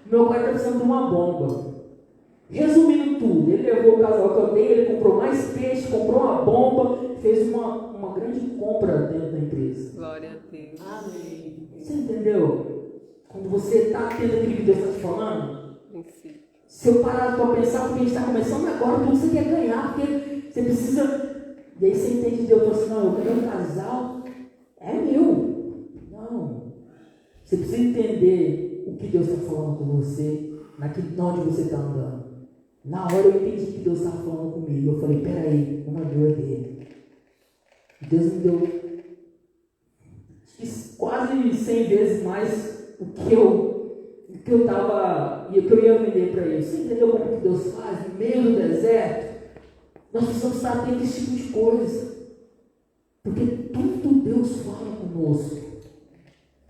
meu pai está precisando de uma bomba. Resumindo tudo, ele levou o casal que eu dei, ele comprou mais peixe, comprou uma bomba, fez uma grande compra dentro da empresa. Glória a Deus. Amém. Você entendeu? Quando você está tendo aquilo que Deus está te falando, se eu parar para pensar, porque a gente está começando agora, tudo você quer ganhar, porque você precisa. E aí você entende Deus, eu falo assim, não, eu quero um casal, é meu. Não. Você precisa entender o que Deus está falando com você, onde você está andando. Na hora eu entendi que Deus estava falando comigo. Eu falei, peraí, uma dor dele. Deus me deu quase 100 vezes mais o que eu ia vender para ele. Você entendeu como que Deus faz? No meio do deserto, nós precisamos estar atentos a esse tipo de coisa. Porque tudo Deus fala conosco.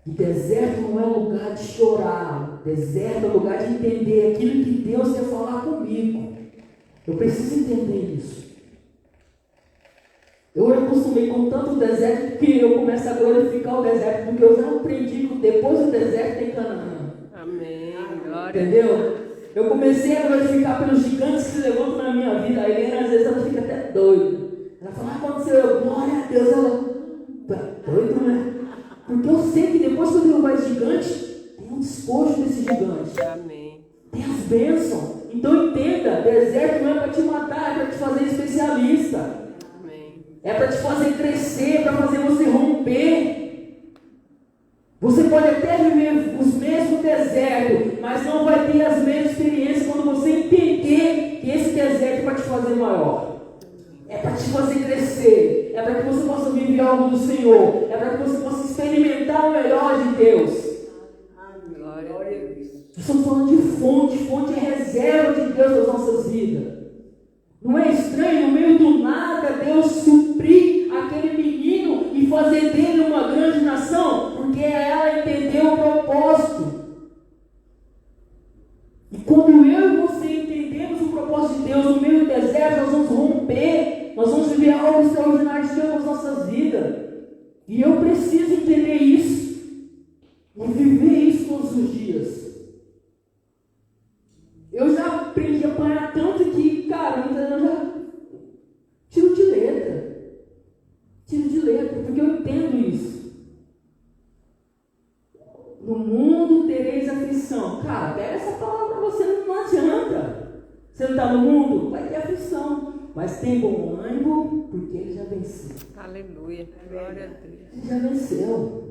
O deserto não é lugar de chorar. O deserto é lugar de entender aquilo que Deus quer falar comigo. Eu preciso entender isso. Eu acostumei com tanto deserto que eu começo a glorificar o deserto, porque eu já aprendi que depois do deserto tem Canaã. Amém. Glória. Entendeu? Eu comecei a glorificar pelos gigantes que se levantam na minha vida. A Helena, às vezes, ela fica até doida. Ela fala, aconteceu, glória a Deus. Ela, tá doido, né? Porque eu sei que depois que eu derrubar esse gigante, tem um despojo desse gigante. Amém. Tem as bênçãos. Então entenda, deserto não é para te matar, é para te fazer especialista. É para te fazer crescer, para fazer você romper. Você pode até viver os mesmos desertos, mas não vai ter as mesmas experiências quando você entender que esse deserto é para te fazer maior. É para te fazer crescer. É para que você possa viver algo do Senhor. É para que você possa experimentar o melhor de Deus. Glória a Deus. Estamos falando de fonte. Fonte é reserva de Deus nas nossas vidas. Não é estranho, no meio do nada, Deus suprir aquele menino e fazer dele uma grande nação, porque ela entendeu o propósito. E quando eu e você entendemos o propósito de Deus no meio do deserto, nós vamos romper, nós vamos viver algo extraordinário de Deus nas nossas vidas. E eu preciso entender isso e viver isso todos os dias. Eu já aprendi a apanhar tanto que, cara, eu já tiro de letra. Tiro de letra, porque eu entendo isso. No mundo tereis aflição. Cara, pega essa palavra para você, não adianta. Você não está no mundo? Vai ter aflição. Mas tem bom ânimo, porque ele já venceu. Aleluia. Glória a Deus. Ele já venceu.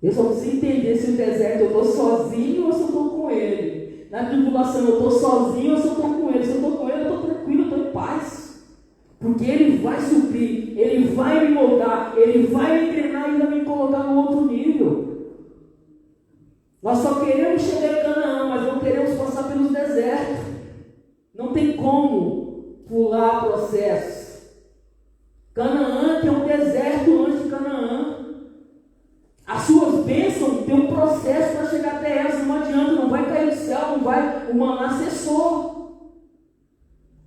Eu só preciso entender se no deserto eu estou sozinho ou se eu estou com ele. Na tribulação eu estou sozinho ou se eu estou com ele. Se eu estou com ele, eu estou tranquilo, eu estou em paz. Porque ele vai suprir, ele vai me moldar, ele vai me treinar e vai me colocar no outro nível. Nós só queremos chegar em Canaã, mas não queremos passar pelos desertos. Não tem como pular processos. Canaã tem um deserto antes de Canaã. As suas bênçãos têm um processo para chegar até elas, não adianta, não vai cair do céu, não vai, o maná cessou.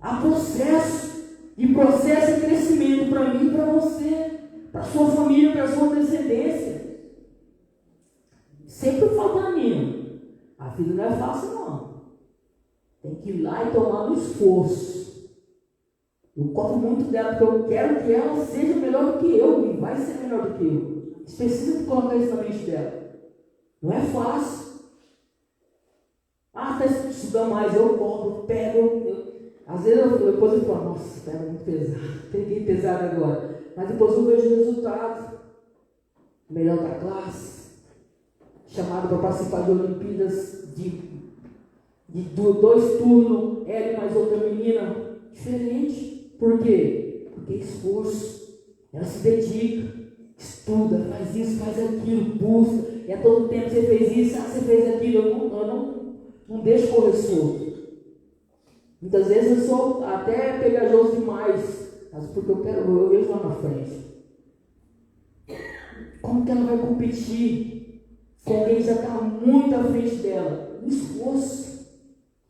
Há processo, e processo é crescimento para mim e para você, para a sua família, para a sua descendência. Sempre falo para mim, a vida não é fácil não, tem que ir lá e tomar no esforço. Eu cobro muito dela, porque eu quero que ela seja melhor do que eu, e vai ser melhor do que eu. Você precisa colocar isso na mente dela. Não é fácil. Está estudando mais, eu cobro, pego. Às vezes depois eu falo, nossa, pega muito pesado. Peguei pesado agora. Mas depois eu vejo o resultado. Melhor da classe. Chamado para participar de Olimpíadas de 2 turnos. Ela e mais outra menina. Diferente. Por quê? Porque é esforço. Ela se dedica. Estuda, faz isso, faz aquilo, busca, e a todo tempo você fez isso, você fez aquilo, eu não deixo correr solto. Muitas vezes eu sou até pegajoso demais, mas porque eu vejo lá na frente. Como que ela vai competir com alguém que já está muito à frente dela? No esforço,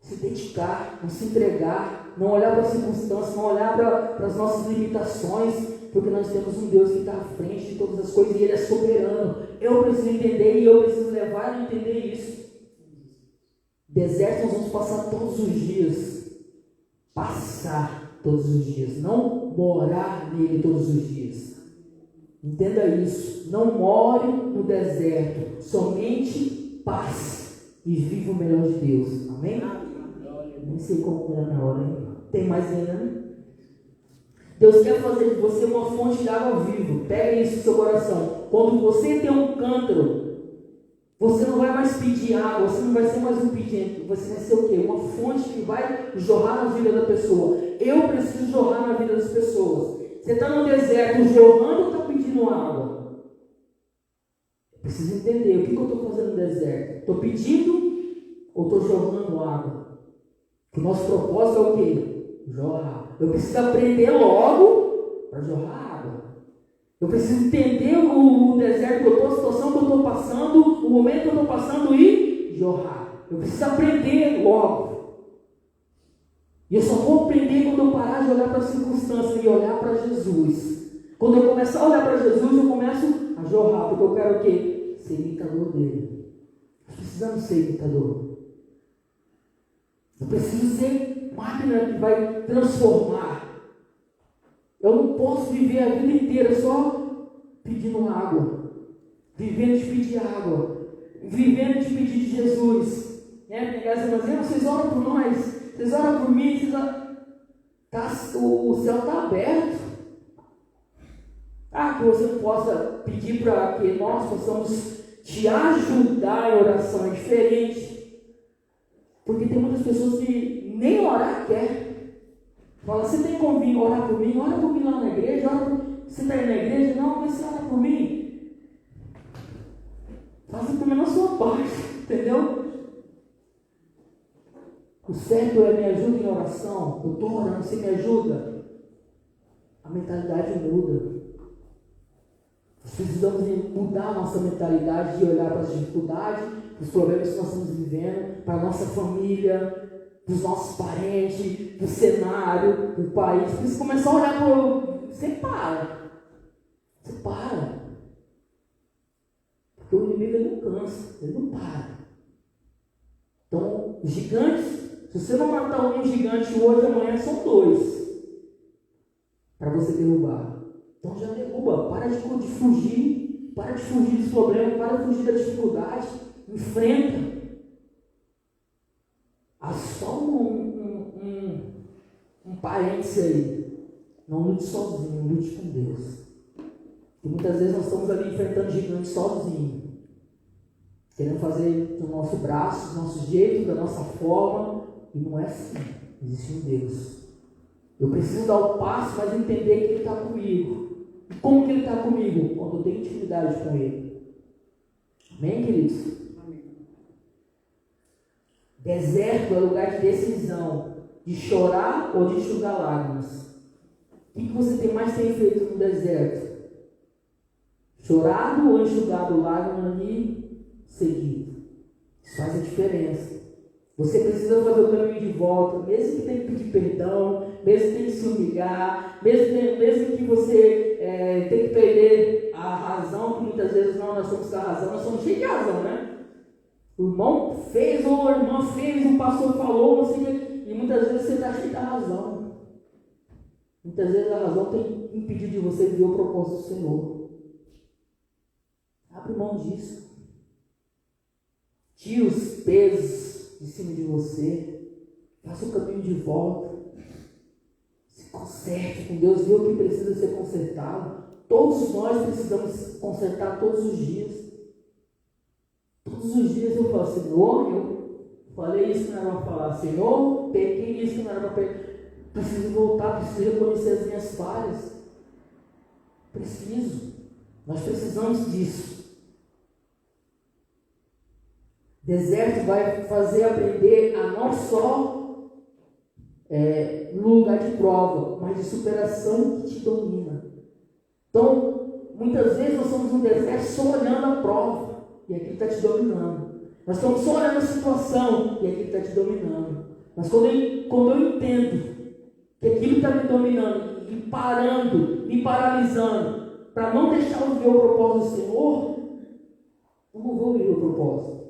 se dedicar, não se entregar, não olhar para as circunstâncias, não olhar para as nossas limitações, porque nós temos um Deus que está à frente de todas as coisas e Ele é soberano. Eu preciso entender e eu preciso levar a entender isso. Deserto nós vamos passar todos os dias. Passar todos os dias, não morar nele todos os dias. Entenda isso. Não more no deserto, somente passe e viva o melhor de Deus. Amém? Nem sei como é na hora, hein? Tem mais ainda, né? Deus quer fazer de você uma fonte de água viva. Pega isso no seu coração. Quando você tem um cântaro, você não vai mais pedir água, você não vai ser mais um pedinte, você vai ser o quê? Uma fonte que vai jorrar na vida da pessoa. Eu preciso jorrar na vida das pessoas. Você está no deserto jorrando ou está pedindo água? Eu preciso entender o que eu estou fazendo no deserto. Estou pedindo ou estou jorrando água? O nosso propósito é o quê? Jorrar. Eu preciso aprender logo para jorrar água. Eu preciso entender o deserto que eu estou, a situação que eu estou passando, o momento que eu estou passando e jorrar. Eu preciso aprender logo. E eu só vou aprender quando eu parar de olhar para as circunstâncias e olhar para Jesus. Quando eu começar a olhar para Jesus, eu começo a jorrar, porque eu quero o quê? Ser imitador dele. Nós precisamos ser imitador. Eu preciso ser máquina que vai transformar. Eu não posso viver a vida inteira só pedindo água, vivendo de pedir água, vivendo de pedir de Jesus. Pegar as irmãs, vocês oram por nós, vocês oram por mim, o céu está aberto. Que você possa pedir para que nós possamos te ajudar em oração, é diferente. Porque tem muitas pessoas que nem orar quer. Fala, você tem como vir orar por mim? Ora por mim lá na igreja. Você está aí na igreja? Não, mas você ora por mim. Faça por mim na sua parte, entendeu? O certo é me ajuda em oração. Eu estou orando, você me ajuda. A mentalidade muda. Nós precisamos mudar a nossa mentalidade de olhar para as dificuldades, para os problemas que nós estamos vivendo, para a nossa família, dos nossos parentes, do cenário, do país. Precisa começar a olhar para o... Você para. Porque o inimigo ele não cansa, ele não para. Então, gigantes, se você não matar um gigante hoje, amanhã são 2 para você derrubar. Então já derruba, para de fugir, para de fugir dos problemas, para de fugir da dificuldade, enfrenta. Só um parênteses aí. Não lute sozinho, lute com Deus. E muitas vezes nós estamos ali enfrentando gigantes sozinhos. Querendo fazer do nosso braço, do nosso jeito, da nossa forma. E não é assim. Existe um Deus. Eu preciso dar o passo, mas entender que Ele está comigo. E como que Ele está comigo? Quando eu tenho intimidade com Ele. Amém, queridos? Deserto é lugar de decisão, de chorar ou de enxugar lágrimas. O que você tem feito no deserto? Chorado ou enxugado lágrimas ali seguido? Isso faz a diferença. Você precisa fazer o caminho de volta, mesmo que tenha que pedir perdão, mesmo que tenha que se humilhar, mesmo que você tenha que perder a razão, que muitas vezes nós somos com a razão, nós somos cheios de razão, né? O irmão fez, ou a irmã fez, o pastor falou, assim, e muitas vezes você está cheio da razão. Muitas vezes a razão tem impedido de você viver o propósito do Senhor. Abre mão disso. Tire os pesos de cima de você. Faça o caminho de volta. Se conserte com Deus, vê o que precisa ser consertado. Todos nós precisamos consertar todos os dias. Todos os dias eu falo, Senhor, eu falei isso que não era para falar, Senhor, pequei isso que não era para pecar. Preciso voltar, preciso reconhecer as minhas falhas. Nós precisamos disso. Deserto vai fazer aprender a não só no lugar de prova, mas de superação que te domina. Então, muitas vezes nós estamos no deserto só olhando a prova, e aquilo está te dominando. Nós estamos só olhando a situação, e aquilo está te dominando. Mas quando eu entendo que aquilo está me dominando, me parando, me paralisando, para não deixar eu viver o propósito do Senhor, eu não vou viver o propósito.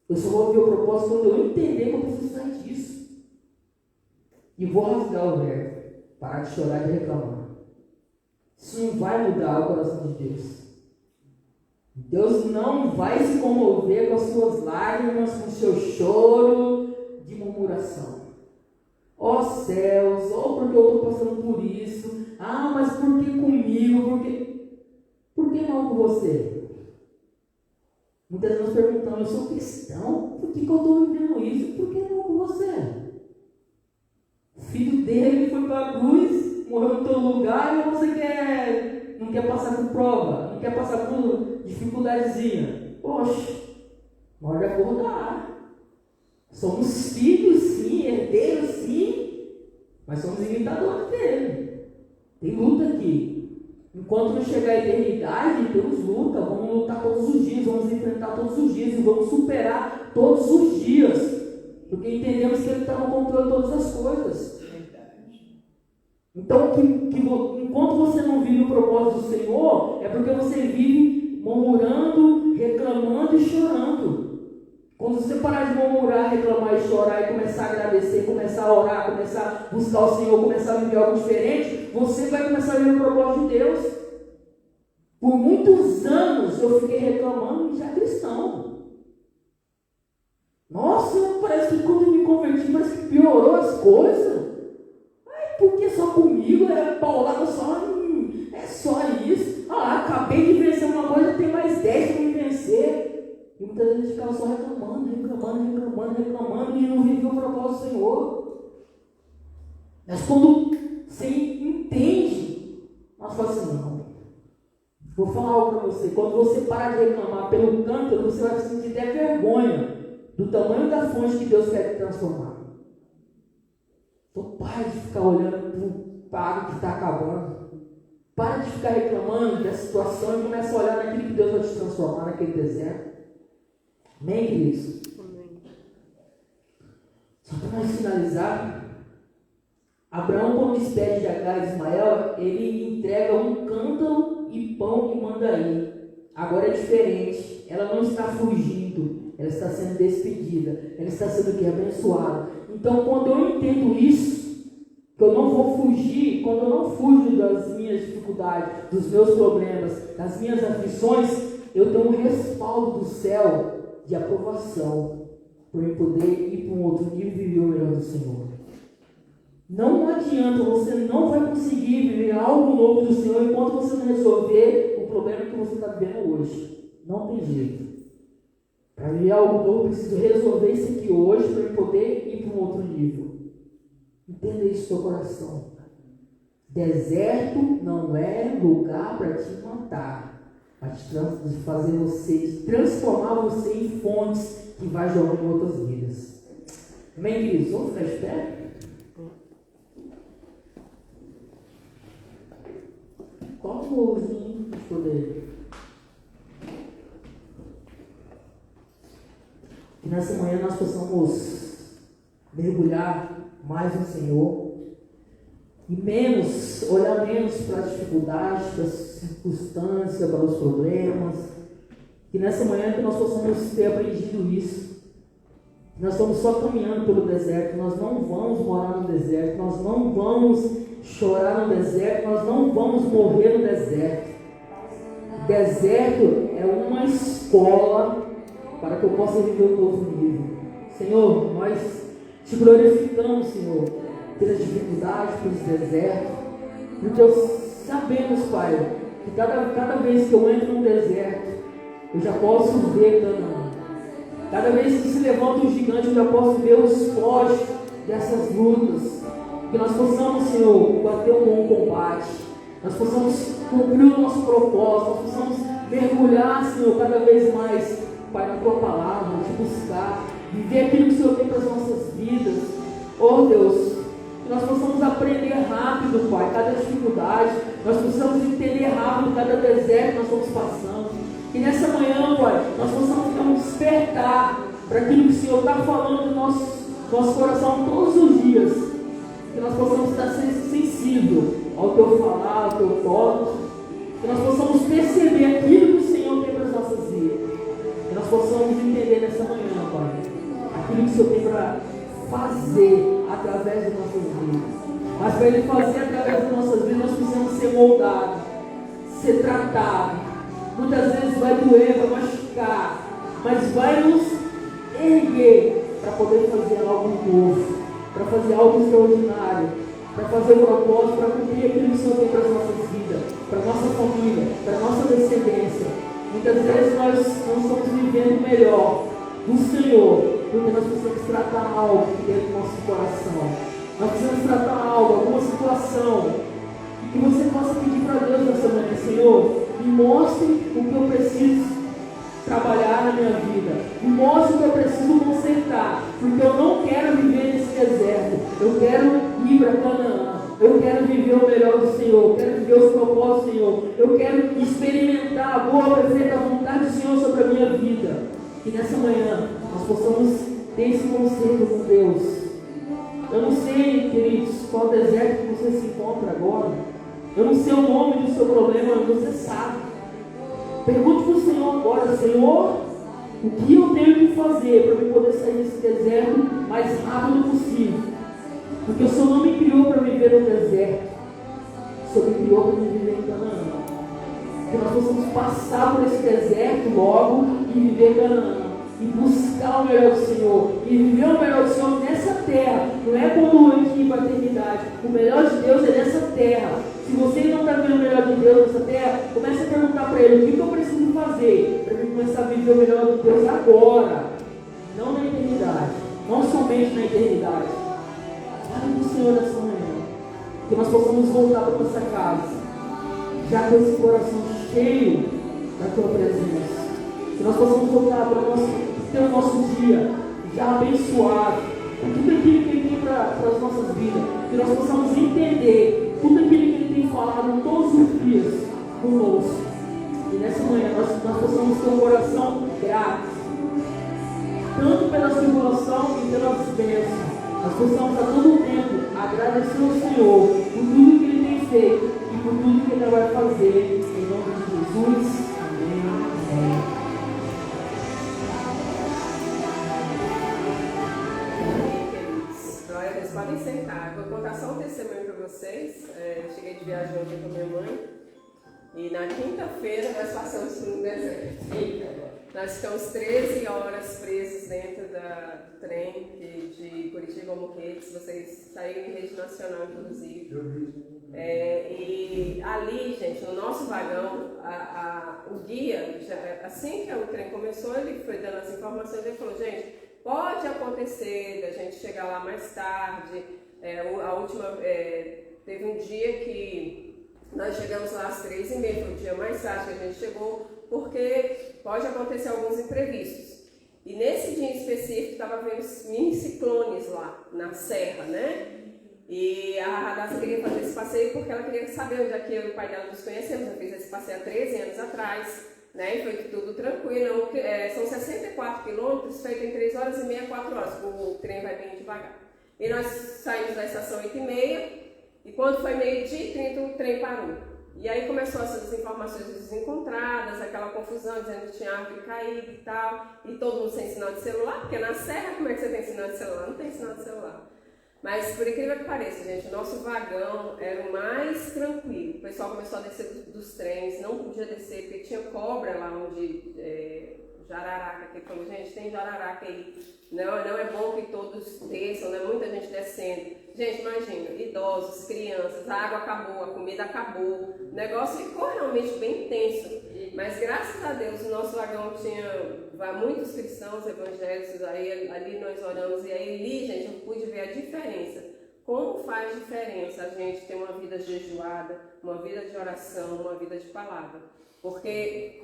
Eu só vou viver o propósito quando eu entender que eu preciso sair disso. E vou rasgar o verbo, parar de chorar e de reclamar. Isso não vai mudar o coração de Deus. Deus não vai se comover com as suas lágrimas, com o seu choro de murmuração. Ó céus, porque eu estou passando por isso. Mas por que comigo? Por que não com você? Muitas vezes nós perguntamos, eu sou cristão, por que eu estou vivendo isso? Por que não com você? O filho dele foi para a cruz, morreu no teu lugar e você não quer passar por prova, não quer passar por dificuldadezinha. Poxa, na hora de acordar. Somos filhos sim, herdeiros sim, mas somos imitadores dele. Tem luta aqui. Enquanto não chegar a eternidade, temos luta, vamos lutar todos os dias, vamos enfrentar todos os dias e vamos superar todos os dias, porque entendemos que Ele está no controle de todas as coisas. Então, enquanto você não vive o propósito do Senhor, é porque você vive murmurando, reclamando e chorando. Quando você parar de murmurar, reclamar e chorar e começar a agradecer, começar a orar, começar a buscar o Senhor, começar a viver algo diferente, você vai começar a viver o propósito de Deus. Por muitos anos eu fiquei reclamando de já cristão. Nossa, parece que quando eu me converti, parece que piorou as coisas. Por que só comigo? Paulada só, é só isso. Acabei de vencer uma coisa, tem mais 10 para me vencer. E muitas vezes a gente ficava só reclamando e não vivia o propósito do Senhor. Mas quando você entende, nós falamos assim, não. Vou falar algo para você. Quando você parar de reclamar pelo cântaro, você vai sentir até vergonha do tamanho da fonte que Deus quer te transformar. Então pare de ficar olhando para a água que está acabando. Pare de ficar reclamando da situação e comece a olhar naquilo que Deus vai te transformar naquele deserto. Amém, queridos? Amém. Só para nós finalizar, Abraão, quando despede de Agar e Ismael, ele entrega um cântaro e pão e manda ir. Agora é diferente. Ela não está fugindo, ela está sendo despedida, ela está sendo aqui abençoada. Então, quando eu entendo isso, que eu não vou fugir, quando eu não fujo das minhas dificuldades, dos meus problemas, das minhas aflições, eu tenho um respaldo do céu de aprovação, para eu poder ir para um outro nível e viver o melhor do Senhor. Não adianta, você não vai conseguir viver algo novo do Senhor enquanto você não resolver o problema que você está vivendo hoje. Não tem jeito. Para viver algo novo, eu preciso resolver isso aqui hoje para eu poder ir para um outro nível. Entenda isso no seu coração. Deserto não é lugar para te matar, para te fazer você, transformar você em fontes que vai jogar em outras vidas. Amém, queridos? Vamos ficar de pé? Qual o louzinho de poder? Que nessa manhã nós possamos mergulhar mais no Senhor e olhar menos para as dificuldades, para as circunstâncias, para os problemas. Que nessa manhã que nós possamos ter aprendido isso. Nós estamos só caminhando pelo deserto, nós não vamos morar no deserto, nós não vamos chorar no deserto, nós não vamos morrer no deserto. O deserto é uma escola para que eu possa viver um novo nível. Senhor, nós te glorificamos, Senhor, pelas dificuldades, pelos desertos, porque sabemos, Pai, que cada vez que eu entro num deserto, eu já posso ver Canaã. Cada vez que se levanta um gigante, eu já posso ver os foges dessas lutas. Que nós possamos, Senhor, bater um bom combate. Nós possamos cumprir o nosso propósito. Nós possamos mergulhar, Senhor, cada vez mais, Pai, na Tua palavra, te buscar, viver aquilo que o Senhor tem para as nossas vidas. Oh, Deus, nós possamos aprender rápido, Pai, cada dificuldade, nós possamos entender rápido cada deserto que nós estamos passando. E nessa manhã, Pai, nós possamos despertar para aquilo que o Senhor está falando no nosso coração todos os dias. Que nós possamos estar sensível ao Teu falar, ao Teu toque. Que nós possamos perceber aquilo que o Senhor tem para as nossas vidas. Que nós possamos entender nessa manhã, Pai, aquilo que o Senhor tem para fazer através de nossas vidas. Mas para Ele fazer através das nossas vidas, nós precisamos ser moldados, ser tratados. Muitas vezes vai doer, vai machucar, mas vai nos erguer para poder fazer algo novo, para fazer algo extraordinário, para fazer o propósito, para cumprir aquilo que o Senhor tem para as nossas vidas, para a nossa família, para a nossa descendência. Muitas vezes nós não estamos vivendo melhor do Senhor, porque nós precisamos tratar algo dentro do nosso coração. Nós precisamos tratar algo, alguma situação, e que você possa pedir para Deus nessa manhã: Senhor, me mostre o que eu preciso trabalhar na minha vida, me mostre o que eu preciso consertar, porque eu não quero viver nesse deserto, eu quero ir para Canaã, eu quero viver o melhor do Senhor, eu quero viver os propósitos do Senhor, eu quero experimentar a boa, perfeita vontade do Senhor sobre a minha vida. Que nessa manhã nós possamos ter esse conselho com Deus. Eu não sei, queridos, qual deserto que você se encontra agora. Eu não sei o nome do seu problema, mas você sabe. Pergunte para o Senhor agora: Senhor, o que eu tenho que fazer para eu poder sair desse deserto o mais rápido possível? Porque o Senhor não me criou para viver no deserto, o Senhor me criou para viver em Canaã. Que nós possamos passar por esse deserto logo e viver Canaã. E buscar o melhor do Senhor. E viver o melhor do Senhor nessa terra. Não é quando a gente ir para a eternidade. O melhor de Deus é nessa terra. Se você não está vendo o melhor de Deus nessa terra, comece a perguntar para Ele: o que eu preciso fazer para eu começar a viver o melhor de Deus agora? Não na eternidade. Não somente na eternidade. Fale do Senhor nessa manhã. Que nós possamos voltar para a nossa casa, já com esse coração cheio da Tua presença. Que nós possamos voltar para ter o nosso dia já abençoado, com tudo aquilo que Ele tem para as nossas vidas. Que nós possamos entender tudo aquilo que Ele tem falado todos os dias conosco. E nessa manhã nós possamos ter um coração grato, tanto pela tribulação e pelas bênçãos. Nós possamos a todo tempo agradecer ao Senhor por tudo que Ele tem feito e por tudo que Ele vai fazer. Em nome de Jesus. Amém. Amém. Vocês podem sentar. Vou contar só um testemunho para vocês. Cheguei de viagem ontem com a minha mãe. E na quinta-feira nós passamos por um deserto. Nós ficamos 13 horas presos dentro do trem de Curitiba a Morretes. Vocês saíram em rede nacional, inclusive. E ali, gente, no nosso vagão, o guia, assim que o trem começou, ele foi dando as informações. Ele falou: gente, pode acontecer da gente chegar lá mais tarde. Teve um dia que nós chegamos lá às 3h30, foi o dia mais tarde que a gente chegou, porque pode acontecer alguns imprevistos. E nesse dia em específico estava havendo mini ciclones lá na serra, né? E a Radassa queria fazer esse passeio porque ela queria saber onde é que eu e o pai dela nos conhecemos. Eu fiz esse passeio há 13 anos atrás, né? E foi tudo tranquilo. São 64 quilômetros, feito em 3 horas e meia, 4 horas. O trem vai bem devagar. E nós saímos da estação 8h30, e quando foi 12h30 o trem parou. E aí começou essas informações desencontradas, aquela confusão, dizendo que tinha árvore caída e tal, e todo mundo sem sinal de celular, porque na serra como é que você tem sinal de celular? Não tem sinal de celular. Mas por incrível que pareça, gente, o nosso vagão era o mais tranquilo. O pessoal começou a descer dos trens, não podia descer porque tinha cobra lá onde... Jararaca, que ele falou: gente, tem jararaca aí, não é bom que todos desçam, né? Muita gente descendo. Gente, imagina, idosos, crianças, a água acabou, a comida acabou, o negócio ficou realmente bem tenso. Mas graças a Deus o nosso vagão tinha muitos cristãos evangélicos, aí ali nós oramos, e aí ali, gente, eu pude ver a diferença. Como faz diferença a gente ter uma vida jejuada, uma vida de oração, uma vida de palavra. Porque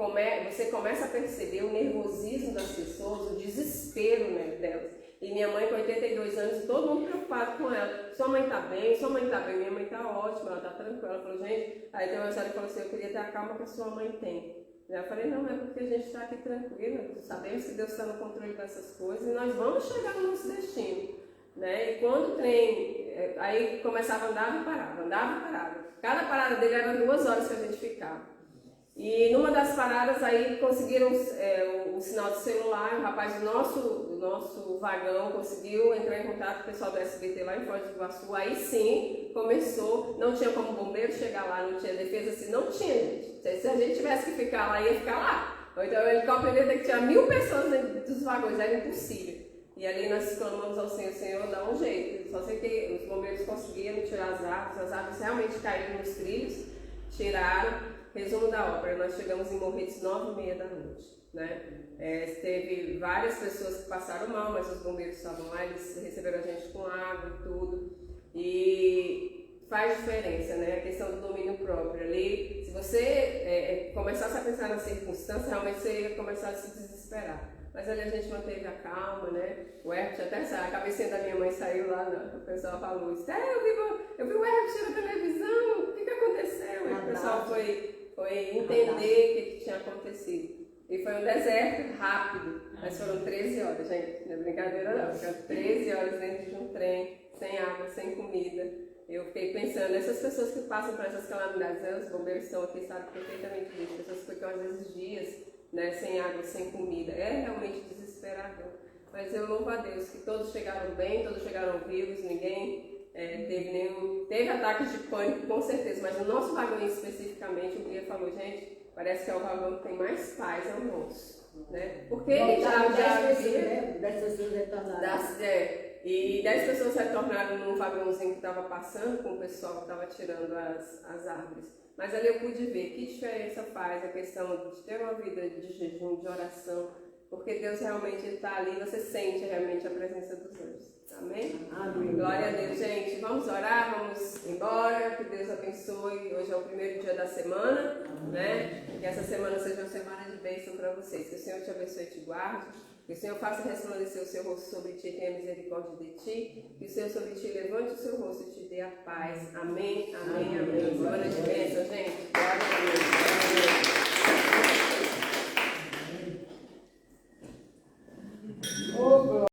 você começa a perceber o nervosismo das pessoas, o desespero, né, delas. E minha mãe com 82 anos, todo mundo preocupado com ela. Sua mãe tá bem, sua mãe tá bem, minha mãe tá ótima, ela tá tranquila. Ela falou, gente, aí tem uma história que falou assim, eu queria ter a calma que a sua mãe tem. Eu falei, não, é porque a gente está aqui tranquila, sabemos que Deus está no controle dessas coisas e nós vamos chegar no nosso destino. Né? E quando o trem, aí começava a andar e parava, andava e parava. Cada parada dele era 2 horas que a gente ficava. E numa das paradas aí conseguiram o sinal de celular, o rapaz do nosso vagão conseguiu entrar em contato com o pessoal do SBT lá em Foz do Iguaçu. Aí sim começou, não tinha como bombeiro chegar lá, não tinha defesa, assim, não tinha, gente. Se a gente tivesse que ficar lá, ia ficar lá. Ou então o helicóptero ia ter que tirar 1000 pessoas dentro dos vagões, era impossível. E ali nós clamamos ao Senhor, Senhor, dá um jeito. Só sei que os bombeiros conseguiram tirar as árvores realmente caíram nos trilhos, tiraram. Resumo da ópera, nós chegamos em Morretes 9h30 da noite. Né? Teve várias pessoas que passaram mal, mas os bombeiros estavam lá, eles receberam a gente com água e tudo. E faz diferença, né? A questão do domínio próprio ali. Se você começasse a pensar na circunstância, realmente você ia começar a se desesperar. Mas ali a gente manteve a calma, né? O Herbert até saiu, a cabecinha da minha mãe saiu lá, o pessoal falou, eu vi o Herbert na televisão, o que aconteceu? E o pessoal foi entender o que tinha acontecido. E foi um deserto rápido, mas foram 13 horas, gente, não é brincadeira não, ficaram 13 horas dentro de um trem, sem água, sem comida. Eu fiquei pensando, essas pessoas que passam por essas calamidades, né? Os bombeiros estão aqui, sabem perfeitamente disso, pessoas que ficam às vezes dias, né, sem água, sem comida, é realmente desesperador. Mas eu louvo a Deus que todos chegaram bem, todos chegaram vivos, ninguém teve ataques de pânico, com certeza, mas no nosso vagão especificamente, o guia falou, gente, parece que é o vagão que tem mais paz, é o nosso. Né? Porque ele já havia... 10 pessoas retornaram. E 10 pessoas retornaram num vagãozinho que estava passando com o pessoal que estava tirando as árvores. Mas ali eu pude ver que diferença faz a questão de ter uma vida de jejum, de oração, porque Deus realmente está ali, você sente realmente a presença dos anjos. Amém? Amém. Glória a Deus, gente. Vamos orar, vamos embora. Que Deus abençoe. Hoje é o primeiro dia da semana, né? Que essa semana seja uma semana de bênção para vocês. Que o Senhor te abençoe e te guarde. Que o Senhor faça resplandecer o seu rosto sobre ti e tenha misericórdia de ti. Que o Senhor sobre ti levante o seu rosto e te dê a paz. Amém, amém, amém. Semana de bênção.